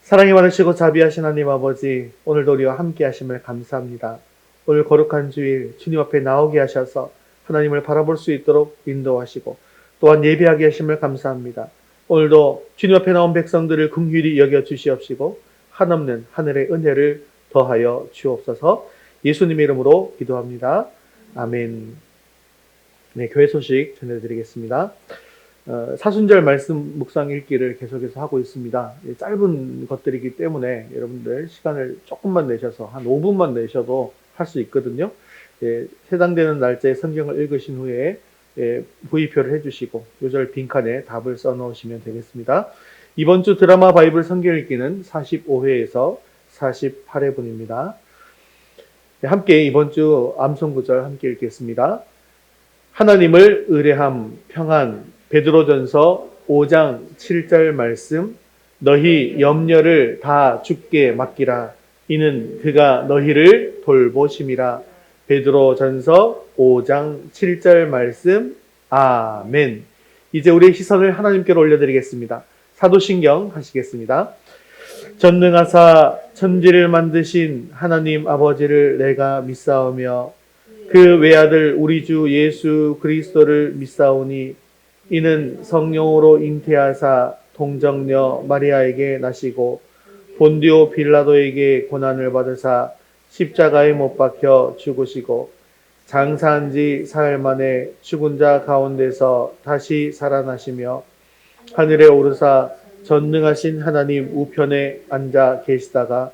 사랑이 많으시고 자비하신 하나님 아버지, 오늘도 우리와 함께 하심을 감사합니다. 오늘 거룩한 주일 주님 앞에 나오게 하셔서 하나님을 바라볼 수 있도록 인도하시고 또한 예배하게 하심을 감사합니다. 오늘도 주님 앞에 나온 백성들을 긍휼히 여겨 주시옵시고 한없는 하늘의 은혜를 더하여 주옵소서. 예수님의 이름으로 기도합니다. 아멘. 네, 교회 소식 전해드리겠습니다. 사순절 말씀 묵상 읽기를 계속해서 하고 있습니다. 짧은 것들이기 때문에 여러분들 시간을 조금만 내셔서 한 5분만 내셔도 할 수 있거든요. 해당되는 날짜에 성경을 읽으신 후에 부의표를 해주시고 요절 빈칸에 답을 써놓으시면 되겠습니다. 이번 주 드라마 바이블 성경 읽기는 45회에서 48회분입니다. 함께 이번 주 암송 구절 함께 읽겠습니다. 하나님을 의뢰함 평안. 베드로전서 5장 7절 말씀. 너희 염려를 다 주께 맡기라. 이는 그가 너희를 돌보심이라. 베드로전서 5장 7절 말씀. 아멘. 이제 우리의 시선을 하나님께로 올려드리겠습니다. 사도신경 하시겠습니다. 전능하사 천지를 만드신 하나님 아버지를 내가 믿사오며 그 외아들 우리 주 예수 그리스도를 믿사오니 이는 성령으로 잉태하사 동정녀 마리아에게 나시고 본디오 빌라도에게 고난을 받으사 십자가에 못 박혀 죽으시고 장사한 지 사흘 만에 죽은 자 가운데서 다시 살아나시며 하늘에 오르사 전능하신 하나님 우편에 앉아 계시다가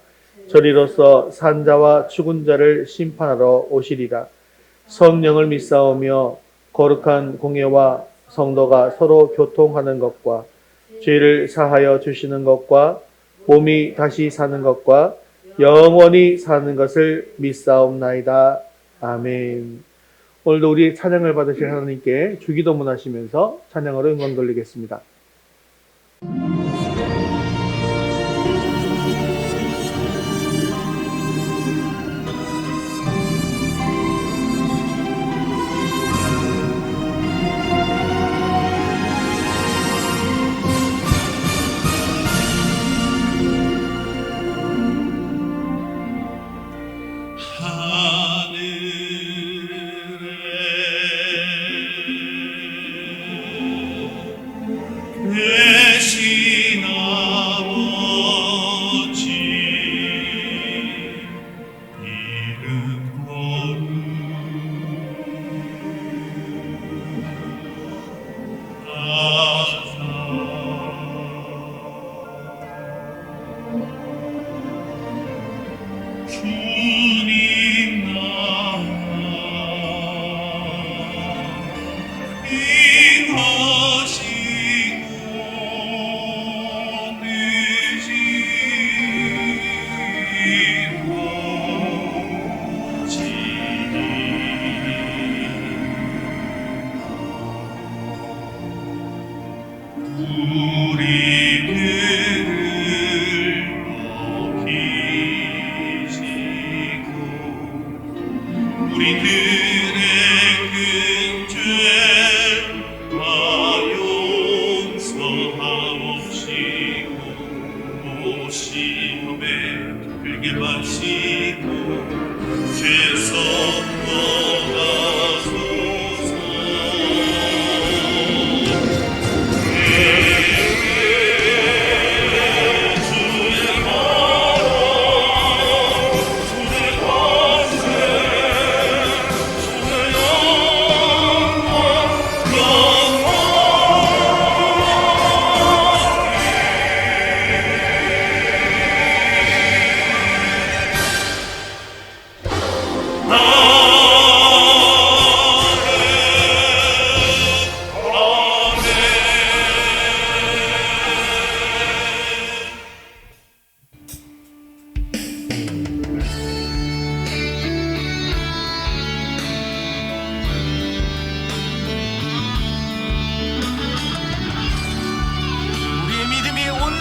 저리로서 산 자와 죽은 자를 심판하러 오시리라. 성령을 믿사오며 거룩한 공예와 성도가 서로 교통하는 것과 죄를 사하여 주시는 것과 몸이 다시 사는 것과 영원히 사는 것을 믿사옵나이다. 아멘. 오늘도 우리 찬양을 받으실 하나님께 주기도문 하시면서 찬양으로 응원 돌리겠습니다.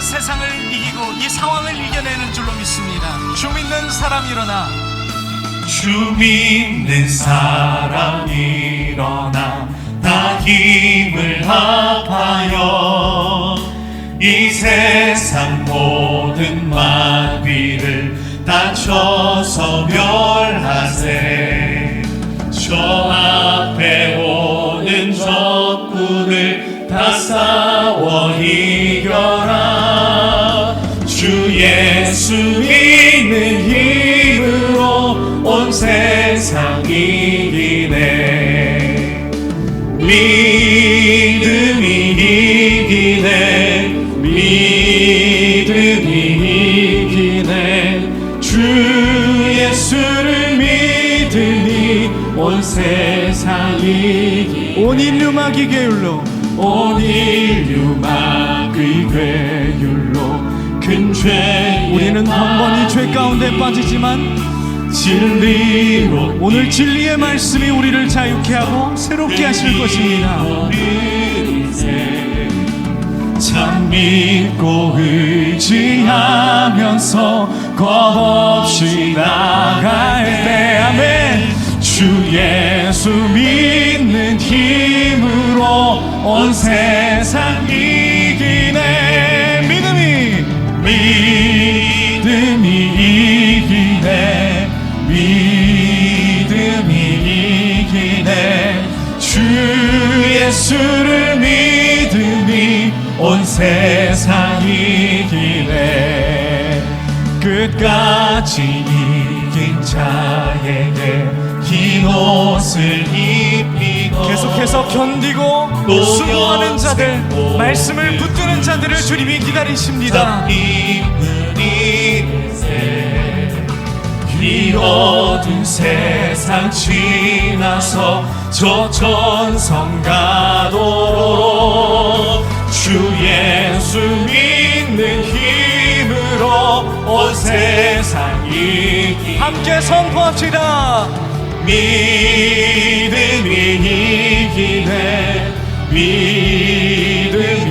세상을 이기고 이 상황을 이겨내는 줄로 믿습니다. 주 믿는 사람 일어나. 주 믿는 사람 일어나 다 힘을 합하여 이 세상 모든 맞춰서 멸하세. 저 앞에 오는 적군을 다 싸워 이겨라. 주 예수 믿는 힘으로 온 세상 이기네. 믿음이 이기네. 믿음이 이기네. 주 예수를 믿으니 온 세상 이기네. 온 인류 막이 게을러 온 인류 막의 괴율로 큰 죄 우리는 한 번 이 죄 가운데 빠지지만 진리로 오늘 진리의 말씀이 우리를 자유케 하고 새롭게 하실 것입니다. 참 믿고 의지하면서 겁없이 나갈 때 아멘. 주 예수 믿는 힘으로 온 세상 이기네. 믿음이 이기네. 믿음이 이기네. 주 예수를 믿음이 온 세상 이기네. 끝까지 이긴 자에게 흰 옷을 입히고 계속해서 견디고 또 수고하는 자들, 역세고 말씀을 붙드는 자들을 주님이 기다리십니다. 힘을 잃으세. 이 어두운 세상 지나서 저 천성 가도록 주 예수 믿는 힘으로 온 세상이 함께 선포합시다. 믿음이 이기네. 믿음이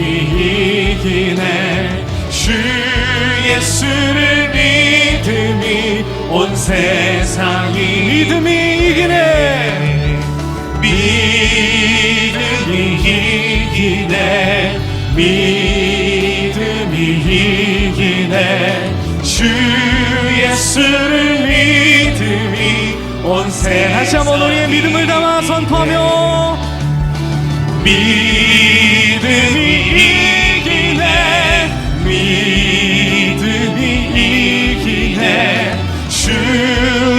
이기네. 주 예수를 믿음이 온 세상이 믿음이 이기네. 믿음이 이기네. 믿음이 이기네. 주 예수를 믿음이 온 세상이 다시 한번 우리의 믿음을 담아 선포하며 믿음이 이기네. 믿음이 이기네. 주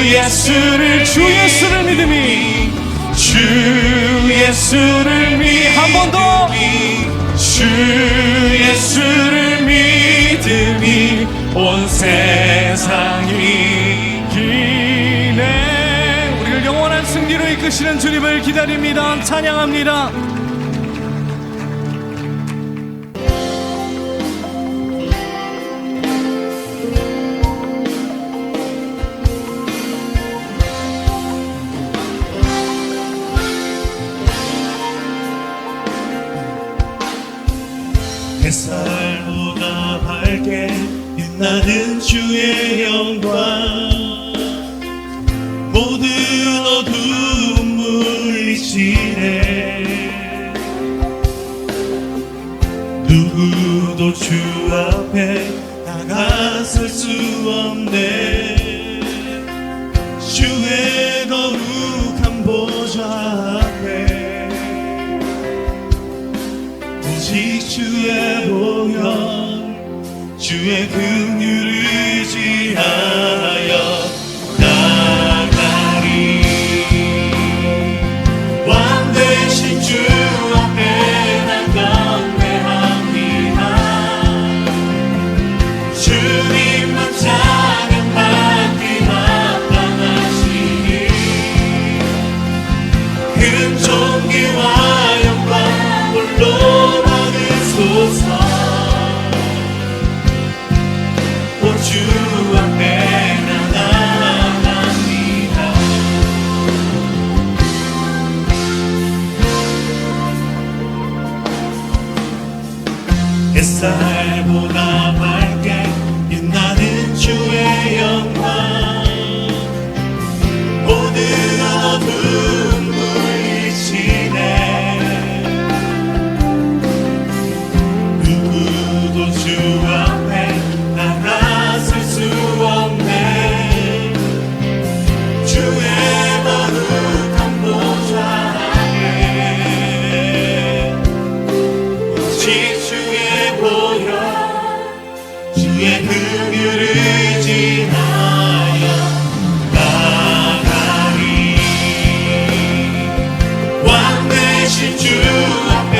예수를 믿음이 주 예수를 한 번 더. 주 예수를 믿음이 온 세상이 기네. 우리를 영원한 승리로 이끄시는 주님을 기다립니다. 찬양합니다. 햇살보다 밝게 빛나는 주의 영광. 모든 어두움 물리치네. 누구도 주 앞에 나가설 수 없네. 주의 거룩한 보좌 앞에 오직 주의 보혈, 주의 긍휼을 의지하여 나가리. 왕 되신 주 앞에 난 경배합니다. 주님만 찬양받기 합당하시니 큰 존귀와 영광 홀로 받으소서. 오 주 앞에 나아갑니다. 햇살보다 밝게 빛나는 주의 영광. 모든 어두움 물리치네. 누구도 주 앞에 나가설 수 없네. 흥유를 지나여 나가리 왕 되신 주 앞에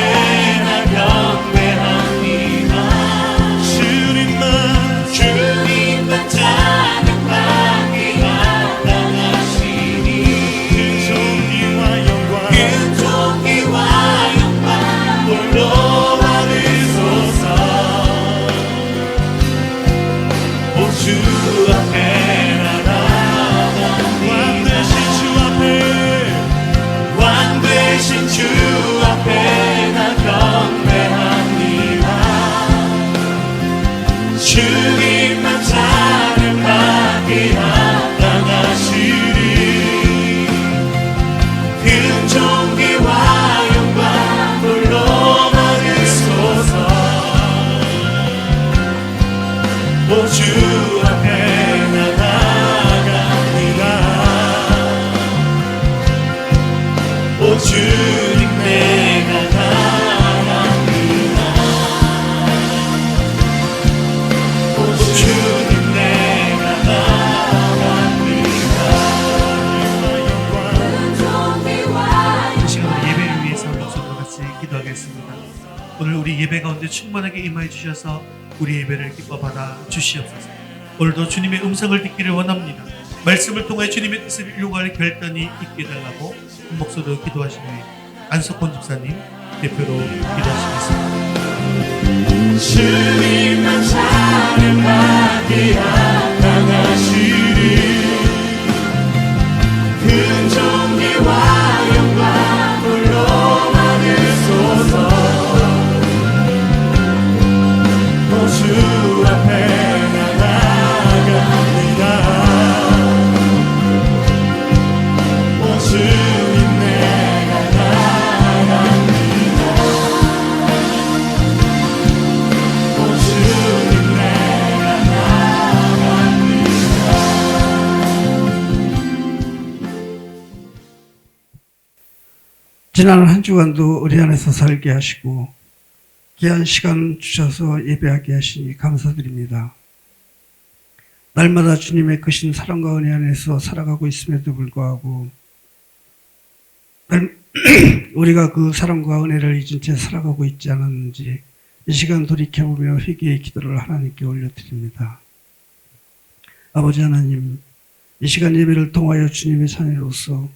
나 경배합니다 주님만 찬양받기 합당하시니 큰 존귀와 영광 홀로 받으소서 오 주 앞에 나아가니 왕 되신 주 앞에 나 경배합니다 주님만 찬양받기 합당하시니 큰 존귀와 영광 홀로 받으소서 오 주 앞에 나아갑니다 오 주님 내가 나아갑니다 오 주님 내가 나아갑니다 이 시간 예배를 위해서 서로 같이 기도하겠습니다. 오늘 우리 예배 가운데 충만하게 임하여 주셔서 우리 예배를 기뻐 받아 주시옵소서. 오늘도 주님의 음성을 듣기를 원합니다. 말씀을 통해 주님의 뜻을 이루어갈 결단이 있게 해달라고 한 목소리로 기도하신 후에 안석권 집사님 대표로 기도하시겠습니다. 주님만 찬양받기 합당하시니 큰 존귀와 영광 홀로 받으소서 오 주 앞에 나아갑니다 오 주님 내가 나아갑니다 오 주님 내가 나아갑니다 지난 한 주간도 우리 안에서 살게 하시고 귀한 시간 주셔서 예배하게 하시니 감사드립니다. 날마다 주님의 크신 사랑과 은혜 안에서 살아가고 있음에도 불구하고 우리가 그 사랑과 은혜를 잊은 채 살아가고 있지 않았는지 이 시간 돌이켜보며 회개의 기도를 하나님께 올려드립니다. 아버지 하나님, 이 시간 예배를 통하여 주님의 자녀로서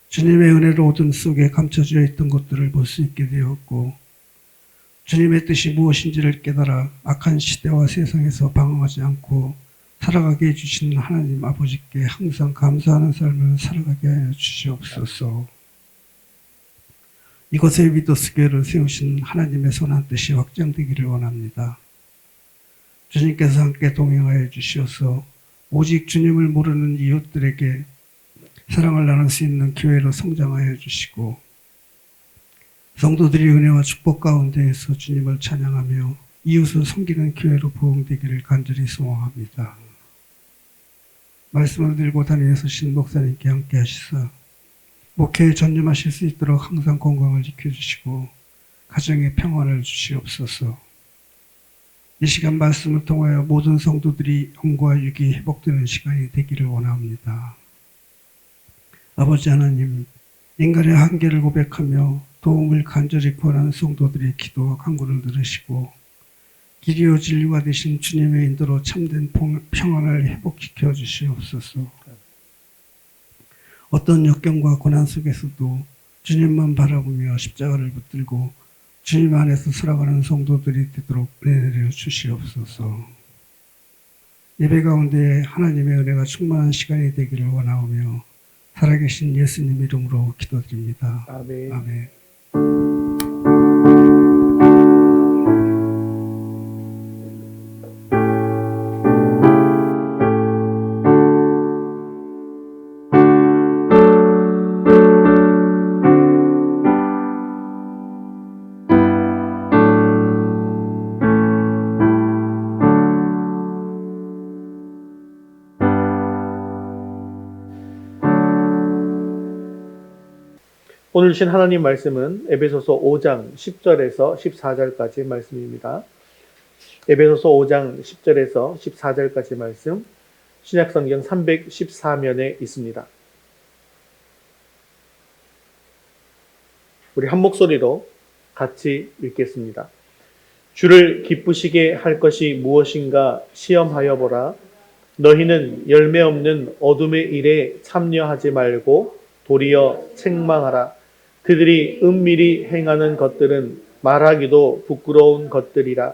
주님의 은혜로 어둠 속에 감춰져 있던 것들을 볼 수 있게 되었고 주님의 뜻이 무엇인지를 깨달아 악한 시대와 세상에서 방황하지 않고 살아가게 해주신 하나님 아버지께 항상 감사하는 삶을 살아가게 하여 주시옵소서. 이곳에 위도스교회를 세우신 하나님의 선한 뜻이 확장되기를 원합니다. 주님께서 함께 동행하여 주시어서 오직 주님을 모르는 이웃들에게 사랑을 나눌 수 있는 교회로 성장하여 주시고 성도들이 은혜와 축복 가운데에서 주님을 찬양하며 이웃을 섬기는 교회로 부흥되기를 간절히 소망합니다. 말씀을 들고 다니면서 신 목사님께 함께 하시사 목회에 전념하실 수 있도록 항상 건강을 지켜주시고 가정에 평안을 주시옵소서. 이 시간 말씀을 통하여 모든 성도들이 영과 육이 회복되는 시간이 되기를 원합니다. 아버지 하나님, 인간의 한계를 고백하며 도움을 간절히 구하는 성도들의 기도와 간구를 들으시고 길이요 진리가 되신 주님의 인도로 참된 평안을 회복시켜 주시옵소서. 어떤 역경과 고난 속에서도 주님만 바라보며 십자가를 붙들고 주님 안에서 살아가는 성도들이 되도록 은혜를 주시옵소서. 예배 가운데 하나님의 은혜가 충만한 시간이 되기를 원하오며 살아계신 예수님 이름으로 기도드립니다. 아멘. 아멘. 오늘 주신 하나님 말씀은 에베소서 5장 10절에서 14절까지 말씀입니다. 에베소서 5장 10절에서 14절까지 말씀, 신약성경 314면에 있습니다. 우리 한 목소리로 같이 읽겠습니다. 주를 기쁘시게 할 것이 무엇인가 시험하여 보라. 너희는 열매 없는 어둠의 일에 참여하지 말고 도리어 책망하라. 그들이 은밀히 행하는 것들은 말하기도 부끄러운 것들이라.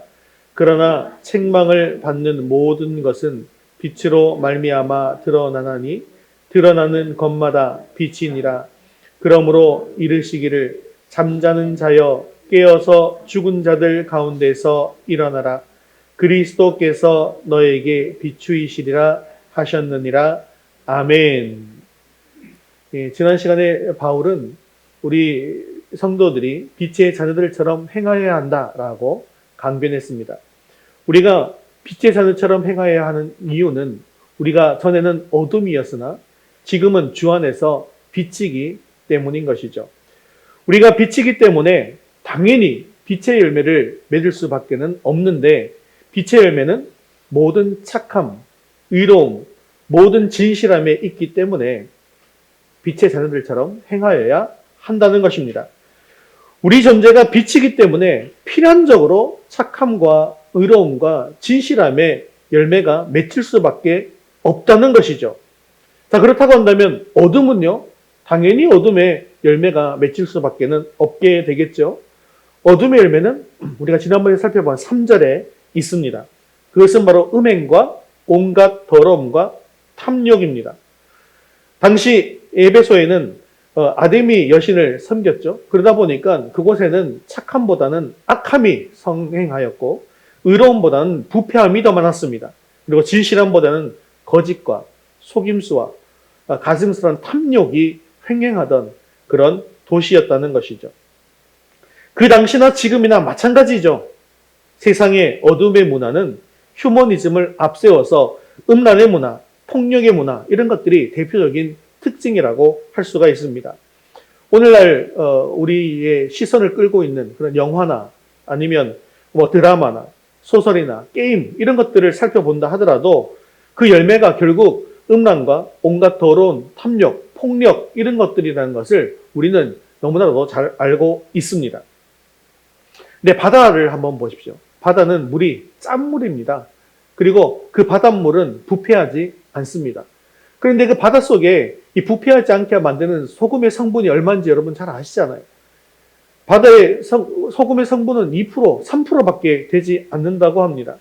그러나 책망을 받는 모든 것은 빛으로 말미암아 드러나나니 드러나는 것마다 빛이니라. 그러므로 이르시기를 잠자는 자여 깨어서 죽은 자들 가운데서 일어나라. 그리스도께서 너에게 비추이시리라 하셨느니라. 아멘. 예, 지난 시간에 바울은 우리 성도들이 빛의 자녀들처럼 행하여야 한다라고 강변했습니다. 우리가 빛의 자녀처럼 행하여야 하는 이유는 우리가 전에는 어둠이었으나 지금은 주 안에서 빛이기 때문인 것이죠. 우리가 빛이기 때문에 당연히 빛의 열매를 맺을 수밖에는 없는데 빛의 열매는 모든 착함, 의로움, 모든 진실함에 있기 때문에 빛의 자녀들처럼 행하여야 한다는 것입니다. 우리 존재가 빛이기 때문에 필연적으로 착함과 의로움과 진실함의 열매가 맺힐 수밖에 없다는 것이죠. 자, 그렇다고 한다면 어둠은요, 당연히 어둠의 열매가 맺힐 수밖에 없게 되겠죠. 어둠의 열매는 우리가 지난번에 살펴본 3절에 있습니다. 그것은 바로 음행과 온갖 더러움과 탐욕입니다. 당시 에베소에는 아데미 여신을 섬겼죠. 그러다 보니까 그곳에는 착함보다는 악함이 성행하였고 의로움보다는 부패함이 더 많았습니다. 그리고 진실함보다는 거짓과 속임수와 가증스러운 탐욕이 횡행하던 그런 도시였다는 것이죠. 그 당시나 지금이나 마찬가지죠. 세상의 어둠의 문화는 휴머니즘을 앞세워서 음란의 문화, 폭력의 문화 이런 것들이 대표적인 특징이라고 할 수가 있습니다. 오늘날 우리의 시선을 끌고 있는 그런 영화나 아니면 뭐 드라마나 소설이나 게임 이런 것들을 살펴본다 하더라도 그 열매가 결국 음란과 온갖 더러운 탐욕, 폭력 이런 것들이라는 것을 우리는 너무나도 잘 알고 있습니다. 근데 바다를 한번 보십시오. 바다는 물이 짠물입니다. 그리고 그 바닷물은 부패하지 않습니다. 그런데 그 바닷속에 이 부패하지 않게 만드는 소금의 성분이 얼마인지 여러분 잘 아시잖아요. 바다의 소금의 성분은 2%, 3%밖에 되지 않는다고 합니다.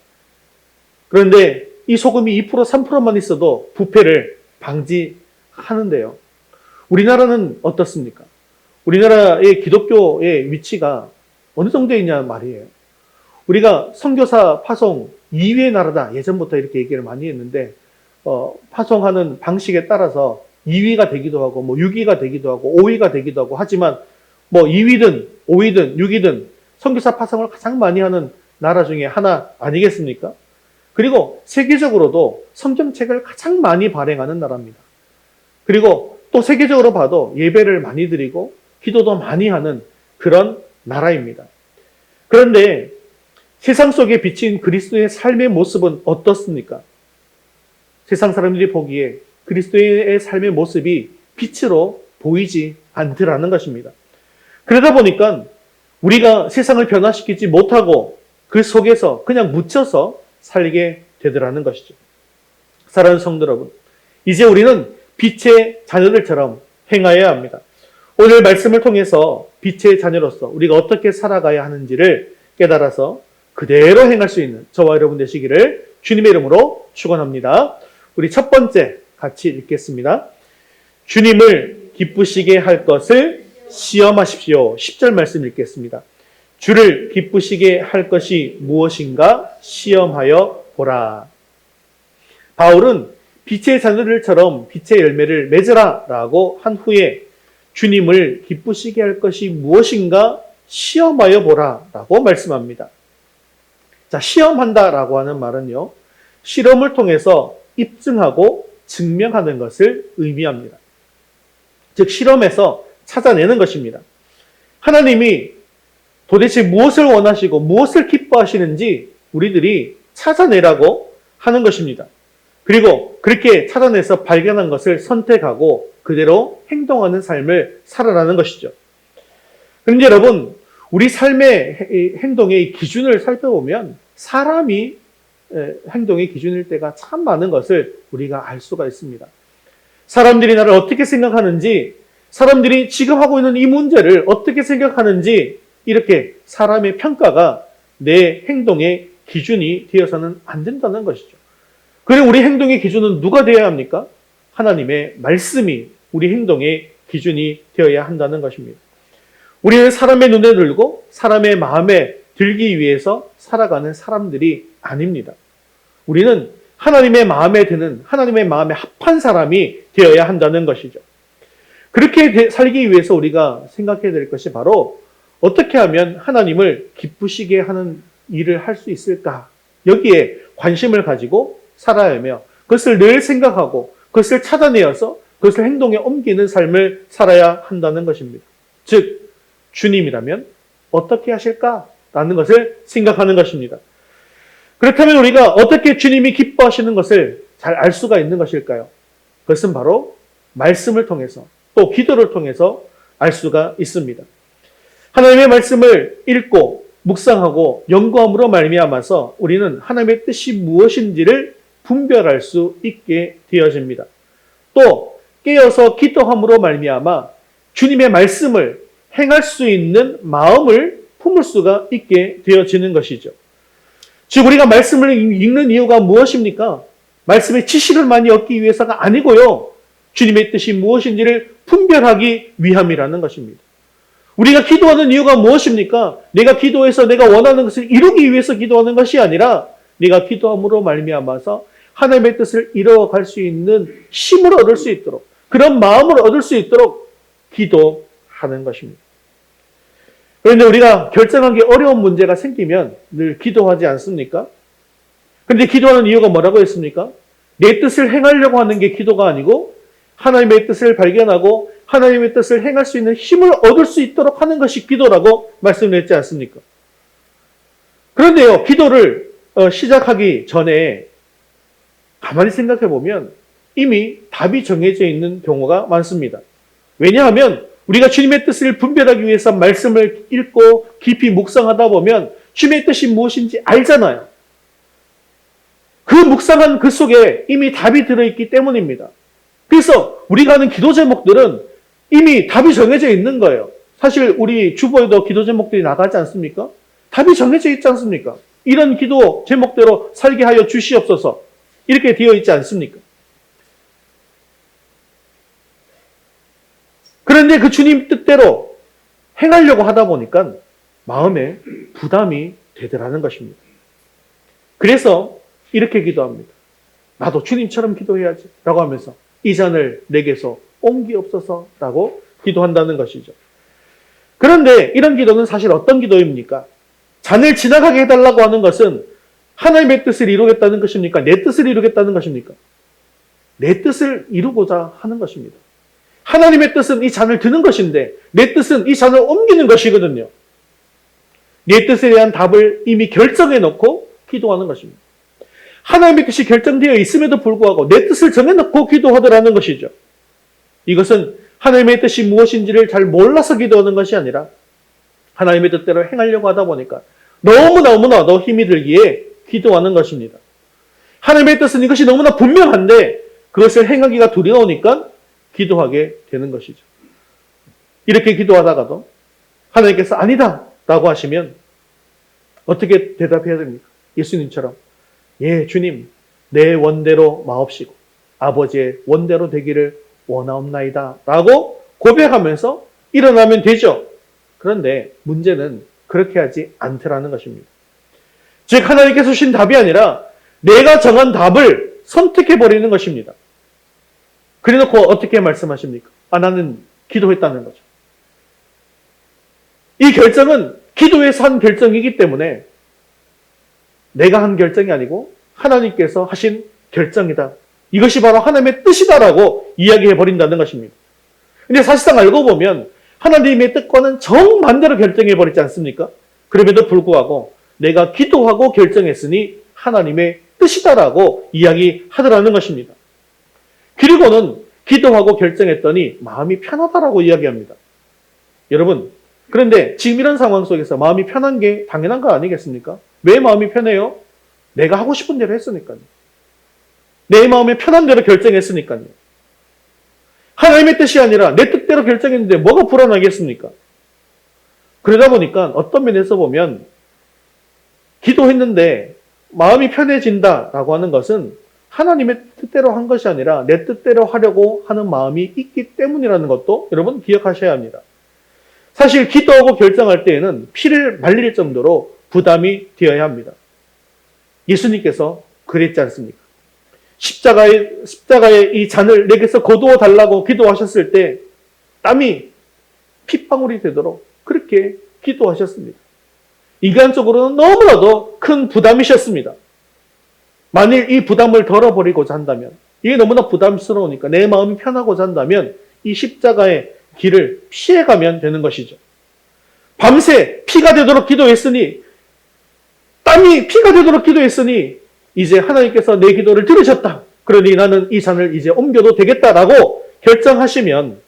그런데 이 소금이 2%, 3%만 있어도 부패를 방지하는데요. 우리나라는 어떻습니까? 우리나라의 기독교의 위치가 어느 정도에 있냐 말이에요. 우리가 선교사 파송 2위의 나라다. 예전부터 이렇게 얘기를 많이 했는데 파송하는 방식에 따라서 2위가 되기도 하고 뭐 6위가 되기도 하고 5위가 되기도 하고 하지만 뭐 2위든 5위든 6위든 선교사 파송을 가장 많이 하는 나라 중에 하나 아니겠습니까? 그리고 세계적으로도 성경책을 가장 많이 발행하는 나라입니다. 그리고 또 세계적으로 봐도 예배를 많이 드리고 기도도 많이 하는 그런 나라입니다. 그런데 세상 속에 비친 그리스도의 삶의 모습은 어떻습니까? 세상 사람들이 보기에 그리스도의 삶의 모습이 빛으로 보이지 않더라는 것입니다. 그러다 보니까 우리가 세상을 변화시키지 못하고 그 속에서 그냥 묻혀서 살게 되더라는 것이죠. 사랑하는 성도 여러분, 이제 우리는 빛의 자녀들처럼 행하여야 합니다. 오늘 말씀을 통해서 빛의 자녀로서 우리가 어떻게 살아가야 하는지를 깨달아서 그대로 행할 수 있는 저와 여러분 되시기를 주님의 이름으로 축원합니다. 우리 첫 번째 같이 읽겠습니다. 주님을 기쁘시게 할 것을 시험하십시오. 10절 말씀 읽겠습니다. 주를 기쁘시게 할 것이 무엇인가 시험하여 보라. 바울은 빛의 자녀들처럼 빛의 열매를 맺으라 라고 한 후에 주님을 기쁘시게 할 것이 무엇인가 시험하여 보라 라고 말씀합니다. 자, 시험한다 라고 하는 말은요, 실험을 통해서 입증하고 증명하는 것을 의미합니다. 즉, 실험에서 찾아내는 것입니다. 하나님이 도대체 무엇을 원하시고 무엇을 기뻐하시는지 우리들이 찾아내라고 하는 것입니다. 그리고 그렇게 찾아내서 발견한 것을 선택하고 그대로 행동하는 삶을 살아라는 것이죠. 그런데 여러분, 우리 삶의 행동의 기준을 살펴보면 사람이 행동의 기준일 때가 참 많은 것을 우리가 알 수가 있습니다. 사람들이 나를 어떻게 생각하는지, 사람들이 지금 하고 있는 이 문제를 어떻게 생각하는지, 이렇게 사람의 평가가 내 행동의 기준이 되어서는 안 된다는 것이죠. 그리고 우리 행동의 기준은 누가 되어야 합니까? 하나님의 말씀이 우리 행동의 기준이 되어야 한다는 것입니다. 우리는 사람의 눈에 들고 사람의 마음에 들기 위해서 살아가는 사람들이 아닙니다. 우리는 하나님의 마음에 드는, 하나님의 마음에 합한 사람이 되어야 한다는 것이죠. 그렇게 살기 위해서 우리가 생각해야 될 것이 바로 어떻게 하면 하나님을 기쁘시게 하는 일을 할 수 있을까? 여기에 관심을 가지고 살아야 하며 그것을 늘 생각하고 그것을 찾아내어서 그것을 행동에 옮기는 삶을 살아야 한다는 것입니다. 즉, 주님이라면 어떻게 하실까라는 것을 생각하는 것입니다. 그렇다면 우리가 어떻게 주님이 기뻐하시는 것을 잘 알 수가 있는 것일까요? 그것은 바로 말씀을 통해서 또 기도를 통해서 알 수가 있습니다. 하나님의 말씀을 읽고 묵상하고 연구함으로 말미암아서 우리는 하나님의 뜻이 무엇인지를 분별할 수 있게 되어집니다. 또 깨어서 기도함으로 말미암아 주님의 말씀을 행할 수 있는 마음을 품을 수가 있게 되어지는 것이죠. 즉 우리가 말씀을 읽는 이유가 무엇입니까? 말씀의 지식을 많이 얻기 위해서가 아니고요. 주님의 뜻이 무엇인지를 분별하기 위함이라는 것입니다. 우리가 기도하는 이유가 무엇입니까? 내가 기도해서 내가 원하는 것을 이루기 위해서 기도하는 것이 아니라 내가 기도함으로 말미암아서 하나님의 뜻을 이루어갈 수 있는 힘을 얻을 수 있도록, 그런 마음을 얻을 수 있도록 기도하는 것입니다. 그런데 우리가 결정하기 어려운 문제가 생기면 늘 기도하지 않습니까? 그런데 기도하는 이유가 뭐라고 했습니까? 내 뜻을 행하려고 하는 게 기도가 아니고 하나님의 뜻을 발견하고 하나님의 뜻을 행할 수 있는 힘을 얻을 수 있도록 하는 것이 기도라고 말씀했지 않습니까? 그런데요, 기도를 시작하기 전에 가만히 생각해 보면 이미 답이 정해져 있는 경우가 많습니다. 왜냐하면 우리가 주님의 뜻을 분별하기 위해서 말씀을 읽고 깊이 묵상하다 보면 주님의 뜻이 무엇인지 알잖아요. 그 묵상한 그 속에 이미 답이 들어있기 때문입니다. 그래서 우리가 하는 기도 제목들은 이미 답이 정해져 있는 거예요. 사실 우리 주보에도 기도 제목들이 나가지 않습니까? 답이 정해져 있지 않습니까? 이런 기도 제목대로 살게 하여 주시옵소서 이렇게 되어 있지 않습니까? 그런데 그 주님 뜻대로 행하려고 하다 보니까 마음에 부담이 되더라는 것입니다. 그래서 이렇게 기도합니다. 나도 주님처럼 기도해야지 라고 하면서 이 잔을 내게서 옮기옵소서 라고 기도한다는 것이죠. 그런데 이런 기도는 사실 어떤 기도입니까? 잔을 지나가게 해달라고 하는 것은 하나님의 뜻을 이루겠다는 것입니까? 내 뜻을 이루겠다는 것입니까? 내 뜻을 이루고자 하는 것입니다. 하나님의 뜻은 이 잔을 드는 것인데 내 뜻은 이 잔을 옮기는 것이거든요. 내 뜻에 대한 답을 이미 결정해 놓고 기도하는 것입니다. 하나님의 뜻이 결정되어 있음에도 불구하고 내 뜻을 정해놓고 기도하더라는 것이죠. 이것은 하나님의 뜻이 무엇인지를 잘 몰라서 기도하는 것이 아니라 하나님의 뜻대로 행하려고 하다 보니까 너무나 힘이 들기에 기도하는 것입니다. 하나님의 뜻은 이것이 너무나 분명한데 그것을 행하기가 두려우니까 기도하게 되는 것이죠. 이렇게 기도하다가도 하나님께서 아니다 라고 하시면 어떻게 대답해야 됩니까? 예수님처럼 예 주님 내 원대로 마옵시고 아버지의 원대로 되기를 원하옵나이다 라고 고백하면서 일어나면 되죠. 그런데 문제는 그렇게 하지 않더라는 것입니다. 즉 하나님께서 주신 답이 아니라 내가 정한 답을 선택해버리는 것입니다. 그래놓고 어떻게 말씀하십니까? 나는 기도했다는 거죠. 이 결정은 기도에서 한 결정이기 때문에 내가 한 결정이 아니고 하나님께서 하신 결정이다. 이것이 바로 하나님의 뜻이다라고 이야기해버린다는 것입니다. 근데 사실상 알고 보면 하나님의 뜻과는 정반대로 결정해버리지 않습니까? 그럼에도 불구하고 내가 기도하고 결정했으니 하나님의 뜻이다라고 이야기하더라는 것입니다. 그리고는 기도하고 결정했더니 마음이 편하다라고 이야기합니다. 여러분, 그런데 지금 이런 상황 속에서 마음이 편한 게 당연한 거 아니겠습니까? 왜 마음이 편해요? 내가 하고 싶은 대로 했으니까요. 내 마음에 편한 대로 결정했으니까요. 하나님의 뜻이 아니라 내 뜻대로 결정했는데 뭐가 불안하겠습니까? 그러다 보니까 어떤 면에서 보면 기도했는데 마음이 편해진다라고 하는 것은 하나님의 뜻대로 한 것이 아니라 내 뜻대로 하려고 하는 마음이 있기 때문이라는 것도 여러분 기억하셔야 합니다. 사실 기도하고 결정할 때에는 피를 말릴 정도로 부담이 되어야 합니다. 예수님께서 그랬지 않습니까? 십자가의 이 잔을 내게서 거두어 달라고 기도하셨을 때 땀이 핏방울이 되도록 그렇게 기도하셨습니다. 인간적으로는 너무나도 큰 부담이셨습니다. 만일 이 부담을 덜어버리고자 한다면, 이게 너무나 부담스러우니까 내 마음이 편하고자 한다면 이 십자가의 길을 피해가면 되는 것이죠. 밤새 피가 되도록 기도했으니, 땀이 피가 되도록 기도했으니 이제 하나님께서 내 기도를 들으셨다. 그러니 나는 이 잔을 이제 옮겨도 되겠다라고 결정하시면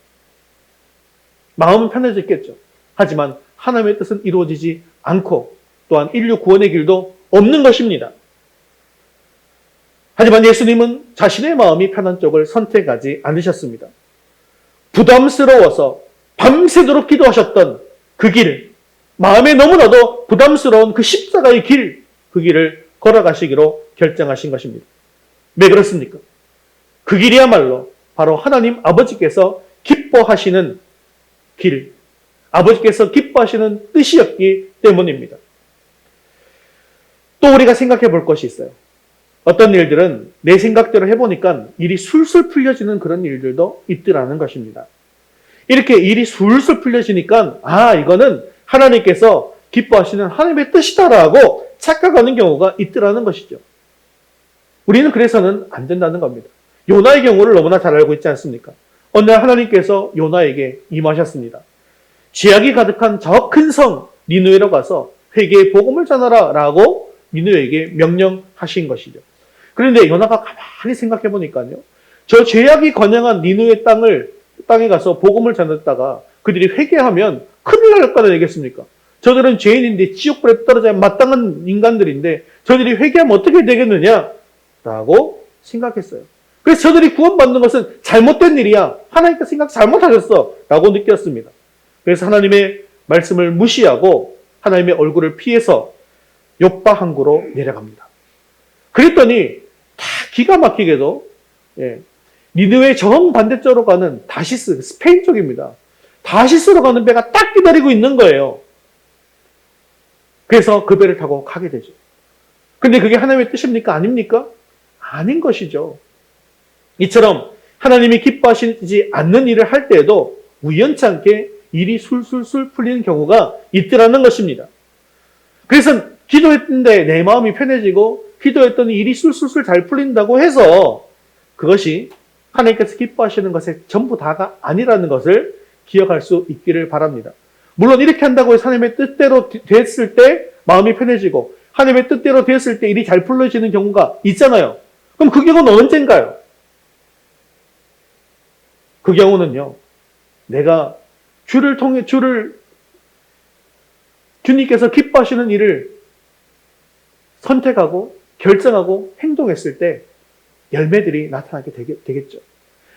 마음은 편해졌겠죠. 하지만 하나님의 뜻은 이루어지지 않고 또한 인류 구원의 길도 없는 것입니다. 하지만 예수님은 자신의 마음이 편한 쪽을 선택하지 않으셨습니다. 부담스러워서 밤새도록 기도하셨던 그 길, 마음에 너무나도 부담스러운 그 십자가의 길, 그 길을 걸어가시기로 결정하신 것입니다. 왜 그렇습니까? 그 길이야말로 바로 하나님 아버지께서 기뻐하시는 길, 아버지께서 기뻐하시는 뜻이었기 때문입니다. 또 우리가 생각해 볼 것이 있어요. 어떤 일들은 내 생각대로 해보니까 일이 술술 풀려지는 그런 일들도 있더라는 것입니다. 이렇게 일이 술술 풀려지니까 이거는 하나님께서 기뻐하시는 하나님의 뜻이다라고 착각하는 경우가 있더라는 것이죠. 우리는 그래서는 안 된다는 겁니다. 요나의 경우를 너무나 잘 알고 있지 않습니까? 어느 날 하나님께서 요나에게 임하셨습니다. 죄악이 가득한 저 큰 성 니느웨로 가서 회개의 복음을 전하라 라고 니느웨에게 명령하신 것이죠. 그런데 요나가 가만히 생각해 보니까요. 저 죄악이 관영한 니느웨 땅에 가서 복음을 전했다가 그들이 회개하면 큰일 날 거 아니겠습니까? 저들은 죄인인데 지옥불에 떨어져야 마땅한 인간들인데 저들이 회개하면 어떻게 되겠느냐? 라고 생각했어요. 그래서 저들이 구원받는 것은 잘못된 일이야. 하나님께 생각 잘못하셨어. 라고 느꼈습니다. 그래서 하나님의 말씀을 무시하고 하나님의 얼굴을 피해서 욥바 항구로 내려갑니다. 그랬더니 다 기가 막히게도 니느웨 정반대쪽으로 가는 다시스, 스페인 쪽입니다. 다시스로 가는 배가 딱 기다리고 있는 거예요. 그래서 그 배를 타고 가게 되죠. 근데 그게 하나님의 뜻입니까? 아닙니까? 아닌 것이죠. 이처럼 하나님이 기뻐하시지 않는 일을 할 때에도 우연치 않게 일이 술술술 풀리는 경우가 있더라는 것입니다. 그래서 기도했는데 내 마음이 편해지고 기도했더니 일이 술술술 잘 풀린다고 해서 그것이 하나님께서 기뻐하시는 것의 전부 다가 아니라는 것을 기억할 수 있기를 바랍니다. 물론 이렇게 한다고 해서 하나님의 뜻대로 됐을 때 마음이 편해지고 하나님의 뜻대로 됐을 때 일이 잘 풀려지는 경우가 있잖아요. 그럼 그 경우는 언젠가요? 그 경우는요. 내가 주님께서 기뻐하시는 일을 선택하고 결정하고 행동했을 때 열매들이 나타나게 되겠죠.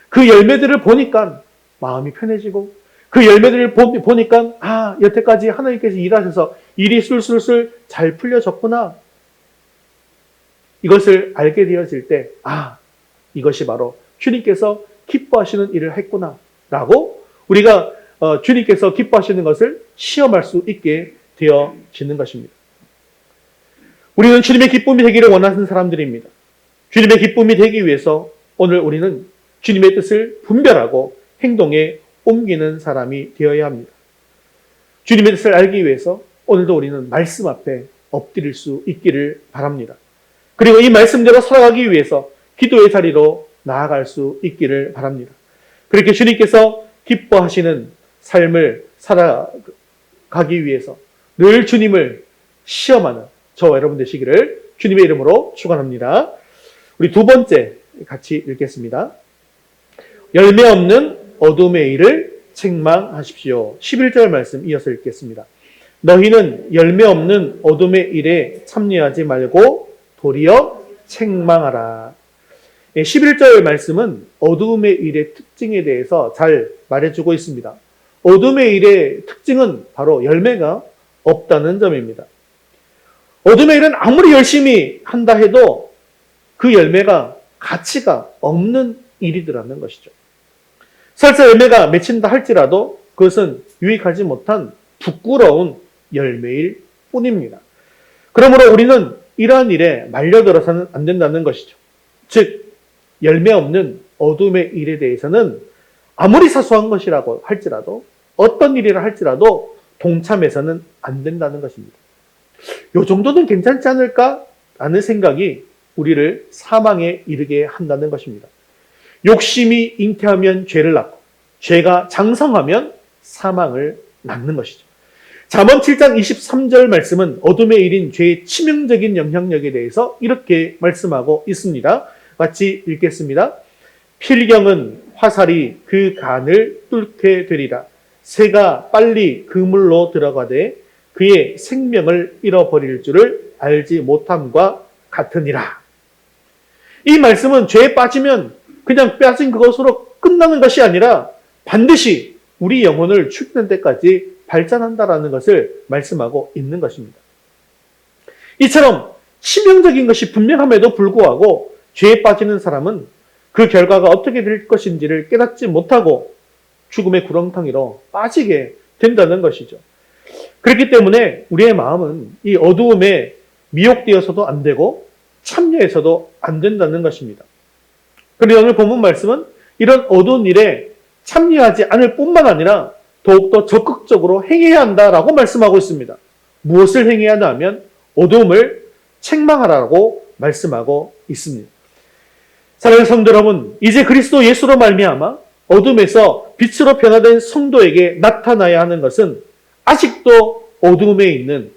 그 열매들을 보니까 마음이 편해지고 그 열매들을 보니까 여태까지 하나님께서 일하셔서 일이 술술술 잘 풀려졌구나. 이것을 알게 되어질 때 이것이 바로 주님께서 기뻐하시는 일을 했구나 라고 우리가 주님께서 기뻐하시는 것을 시험할 수 있게 되어지는 것입니다. 우리는 주님의 기쁨이 되기를 원하는 사람들입니다. 주님의 기쁨이 되기 위해서 오늘 우리는 주님의 뜻을 분별하고 행동에 옮기는 사람이 되어야 합니다. 주님의 뜻을 알기 위해서 오늘도 우리는 말씀 앞에 엎드릴 수 있기를 바랍니다. 그리고 이 말씀대로 살아가기 위해서 기도의 자리로 나아갈 수 있기를 바랍니다. 그렇게 주님께서 기뻐하시는 삶을 살아가기 위해서 늘 주님을 시험하는 저와 여러분 되시기를 주님의 이름으로 축원합니다. 우리 두 번째 같이 읽겠습니다. 열매 없는 어둠의 일을 책망하십시오. 11절 말씀 이어서 읽겠습니다. 너희는 열매 없는 어둠의 일에 참여하지 말고 도리어 책망하라. 11절 말씀은 어둠의 일의 특징에 대해서 잘 말해주고 있습니다. 어둠의 일의 특징은 바로 열매가 없다는 점입니다. 어둠의 일은 아무리 열심히 한다 해도 그 열매가 가치가 없는 일이더라는 것이죠. 설사 열매가 맺힌다 할지라도 그것은 유익하지 못한 부끄러운 열매일 뿐입니다. 그러므로 우리는 이러한 일에 말려들어서는 안 된다는 것이죠. 즉, 열매 없는 어둠의 일에 대해서는 아무리 사소한 것이라고 할지라도 어떤 일이라 할지라도 동참해서는 안 된다는 것입니다. 요 정도는 괜찮지 않을까? 라는 생각이 우리를 사망에 이르게 한다는 것입니다. 욕심이 잉태하면 죄를 낳고 죄가 장성하면 사망을 낳는 것이죠. 잠언 7장 23절 말씀은 어둠의 일인 죄의 치명적인 영향력에 대해서 이렇게 말씀하고 있습니다. 같이 읽겠습니다. 필경은 화살이 그 간을 뚫게 되리라. 새가 빨리 그물로 들어가되 그의 생명을 잃어버릴 줄을 알지 못함과 같으니라. 이 말씀은 죄에 빠지면 그냥 빠진 그것으로 끝나는 것이 아니라 반드시 우리 영혼을 죽는 때까지 발전한다라는 것을 말씀하고 있는 것입니다. 이처럼 치명적인 것이 분명함에도 불구하고 죄에 빠지는 사람은 그 결과가 어떻게 될 것인지를 깨닫지 못하고 죽음의 구렁텅이로 빠지게 된다는 것이죠. 그렇기 때문에 우리의 마음은 이 어두움에 미혹되어서도 안 되고 참여해서도 안 된다는 것입니다. 그리고 오늘 본문 말씀은 이런 어두운 일에 참여하지 않을 뿐만 아니라 더욱더 적극적으로 행해야 한다라고 말씀하고 있습니다. 무엇을 행해야 하냐 하면 어두움을 책망하라고 말씀하고 있습니다. 사랑하는 성도 여러분, 이제 그리스도 예수로 말미암아 어둠에서 빛으로 변화된 성도에게 나타나야 하는 것은 아직도 어둠에 있는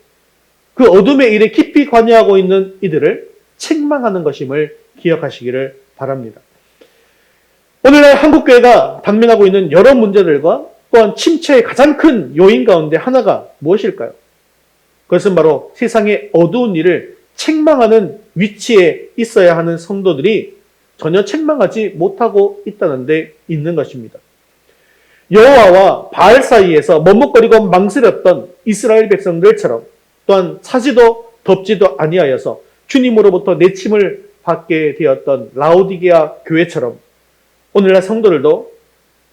그 어둠의 일에 깊이 관여하고 있는 이들을 책망하는 것임을 기억하시기를 바랍니다. 오늘날 한국교회가 당면하고 있는 여러 문제들과 또한 침체의 가장 큰 요인 가운데 하나가 무엇일까요? 그것은 바로 세상의 어두운 일을 책망하는 위치에 있어야 하는 성도들이 전혀 책망하지 못하고 있다는 데 있는 것입니다. 여호와와 바알 사이에서 머뭇거리고 망설였던 이스라엘 백성들처럼 또한 차지도 덥지도 아니하여서 주님으로부터 내침을 받게 되었던 라오디게아 교회처럼 오늘날 성도들도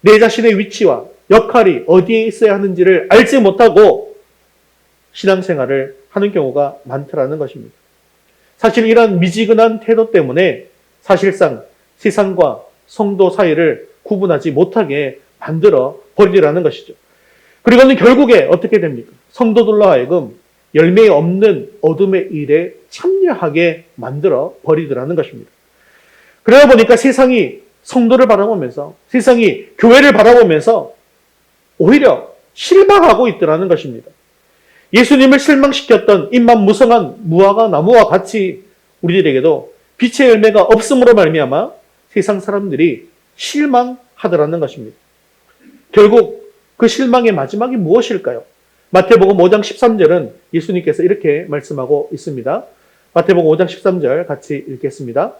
내 자신의 위치와 역할이 어디에 있어야 하는지를 알지 못하고 신앙생활을 하는 경우가 많더라는 것입니다. 사실 이런 미지근한 태도 때문에 사실상 세상과 성도 사이를 구분하지 못하게 만들어 버리라는 것이죠. 그리고는 결국에 어떻게 됩니까? 성도들로 하여금 열매 없는 어둠의 일에 참여하게 만들어 버리더라는 것입니다. 그러다 보니까 세상이 성도를 바라보면서 세상이 교회를 바라보면서 오히려 실망하고 있더라는 것입니다. 예수님을 실망시켰던 입만 무성한 무화과 나무와 같이 우리들에게도 빛의 열매가 없음으로 말미암아 세상 사람들이 실망하더라는 것입니다. 결국 그 실망의 마지막이 무엇일까요? 마태복음 5장 13절은 예수님께서 이렇게 말씀하고 있습니다. 마태복음 5장 13절 같이 읽겠습니다.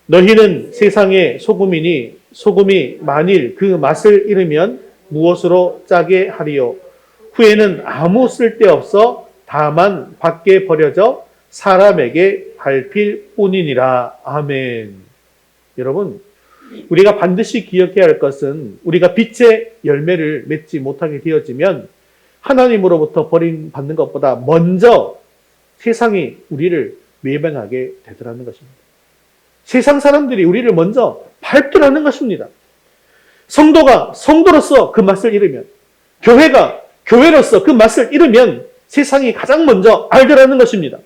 너희는 세상의 소금이니 소금이 만일 그 맛을 잃으면 무엇으로 짜게 하리요? 후에는 아무 쓸데없어 다만 밖에 버려져 사람에게 밟힐 뿐이니라. 아멘. 여러분, 우리가 반드시 기억해야 할 것은 우리가 빛의 열매를 맺지 못하게 되어지면 하나님으로부터 버림받는 것보다 먼저 세상이 우리를 외면하게 되더라는 것입니다. 세상 사람들이 우리를 먼저 밟더라는 것입니다. 성도가 성도로서 그 맛을 잃으면, 교회가 교회로서 그 맛을 잃으면 세상이 가장 먼저 알더라는 것입니다.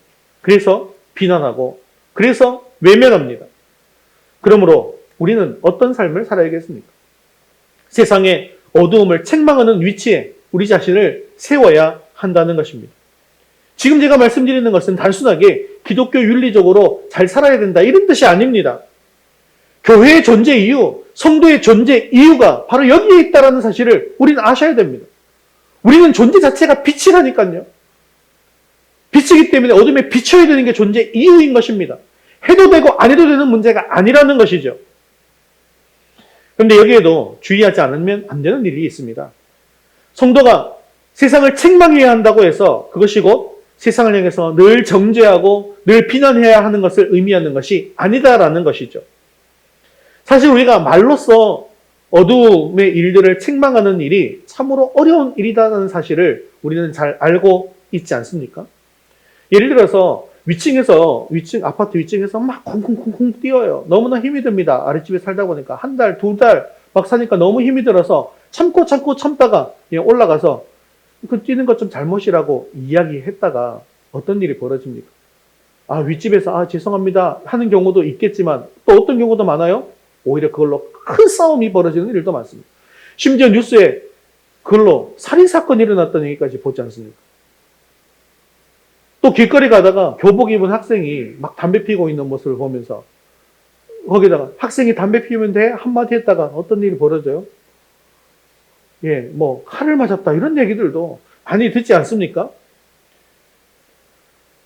그래서 비난하고, 그래서 외면합니다. 그러므로 우리는 어떤 삶을 살아야겠습니까? 세상의 어두움을 책망하는 위치에 우리 자신을 세워야 한다는 것입니다. 지금 제가 말씀드리는 것은 단순하게 기독교 윤리적으로 잘 살아야 된다 이런 뜻이 아닙니다. 교회의 존재 이유, 성도의 존재 이유가 바로 여기에 있다는 사실을 우리는 아셔야 됩니다. 우리는 존재 자체가 빛이라니까요. 빛이기 때문에 어둠에 비춰야 되는 게 존재 이유인 것입니다. 해도 되고 안 해도 되는 문제가 아니라는 것이죠. 그런데 여기에도 주의하지 않으면 안 되는 일이 있습니다. 성도가 세상을 책망해야 한다고 해서 그것이 곧 세상을 향해서 늘 정죄하고 늘 비난해야 하는 것을 의미하는 것이 아니다라는 것이죠. 사실 우리가 말로써 어두움의 일들을 책망하는 일이 참으로 어려운 일이라는 사실을 우리는 잘 알고 있지 않습니까? 예를 들어서 아파트 위층에서 막 쿵쿵쿵쿵 뛰어요. 너무나 힘이 듭니다. 아랫집에 살다 보니까 한 달, 두 달 막 사니까 너무 힘이 들어서 참다가 올라가서 그 뛰는 것 좀 잘못이라고 이야기했다가 어떤 일이 벌어집니까? 윗집에서 죄송합니다 하는 경우도 있겠지만 또 어떤 경우도 많아요? 오히려 그걸로 큰 싸움이 벌어지는 일도 많습니다. 심지어 뉴스에 그걸로 살인사건이 일어났다는 얘기까지 보지 않습니까? 또 길거리 가다가 교복 입은 학생이 막 담배 피우고 있는 모습을 보면서 거기다가 학생이 담배 피우면 돼? 한마디 했다가 어떤 일이 벌어져요? 칼을 맞았다 이런 얘기들도 많이 듣지 않습니까?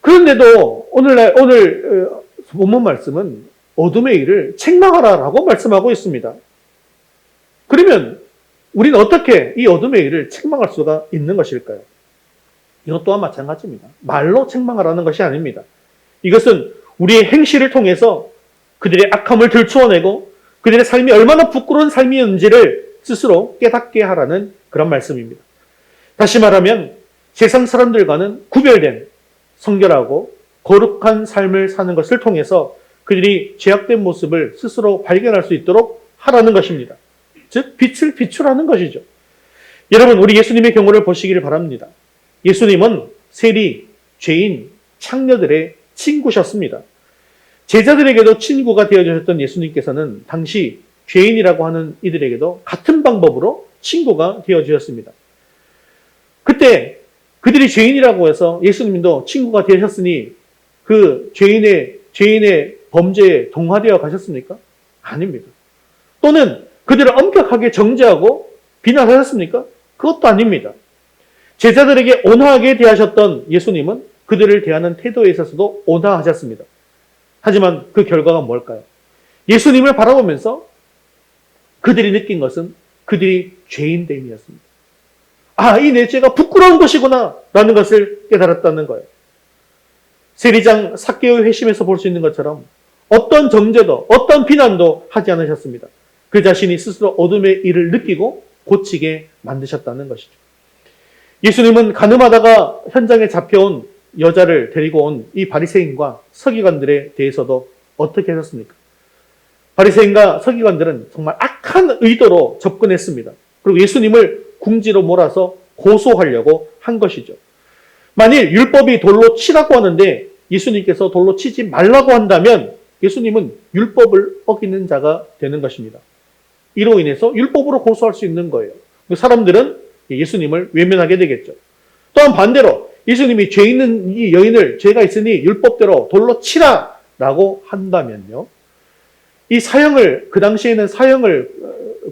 그런데도 오늘 본문 말씀은 어둠의 일을 책망하라라고 말씀하고 있습니다. 그러면 우리는 어떻게 이 어둠의 일을 책망할 수가 있는 것일까요? 이것 또한 마찬가지입니다. 말로 책망하라는 것이 아닙니다. 이것은 우리의 행실을 통해서 그들의 악함을 들추어내고 그들의 삶이 얼마나 부끄러운 삶이었는지를 스스로 깨닫게 하라는 그런 말씀입니다. 다시 말하면 세상 사람들과는 구별된 성결하고 거룩한 삶을 사는 것을 통해서 그들이 죄악된 모습을 스스로 발견할 수 있도록 하라는 것입니다. 즉 빛을 비추라는 것이죠. 여러분, 우리 예수님의 경우를 보시기를 바랍니다. 예수님은 세리, 죄인, 창녀들의 친구셨습니다. 제자들에게도 친구가 되어주셨던 예수님께서는 당시 죄인이라고 하는 이들에게도 같은 방법으로 친구가 되어주셨습니다. 그때 그들이 죄인이라고 해서 예수님도 친구가 되셨으니 그 죄인의 범죄에 동화되어 가셨습니까? 아닙니다. 또는 그들을 엄격하게 정죄하고 비난하셨습니까? 그것도 아닙니다. 제자들에게 온화하게 대하셨던 예수님은 그들을 대하는 태도에 있어서도 온화하셨습니다. 하지만 그 결과가 뭘까요? 예수님을 바라보면서 그들이 느낀 것은 그들이 죄인됨이었습니다. 이 내 죄가 부끄러운 것이구나 라는 것을 깨달았다는 거예요. 세리장 삭개오의 회심에서 볼 수 있는 것처럼 어떤 정죄도 어떤 비난도 하지 않으셨습니다. 그 자신이 스스로 어둠의 일을 느끼고 고치게 만드셨다는 것이죠. 예수님은 가늠하다가 현장에 잡혀온 여자를 데리고 온 이 바리새인과 서기관들에 대해서도 어떻게 하셨습니까? 바리새인과 서기관들은 정말 악한 의도로 접근했습니다. 그리고 예수님을 궁지로 몰아서 고소하려고 한 것이죠. 만일 율법이 돌로 치라고 하는데 예수님께서 돌로 치지 말라고 한다면 예수님은 율법을 어기는 자가 되는 것입니다. 이로 인해서 율법으로 고소할 수 있는 거예요. 사람들은 예수님을 외면하게 되겠죠. 또한 반대로 예수님이 죄 있는 이 여인을 죄가 있으니 율법대로 돌로 치라라고 한다면요. 이 사형을, 그 당시에는 사형을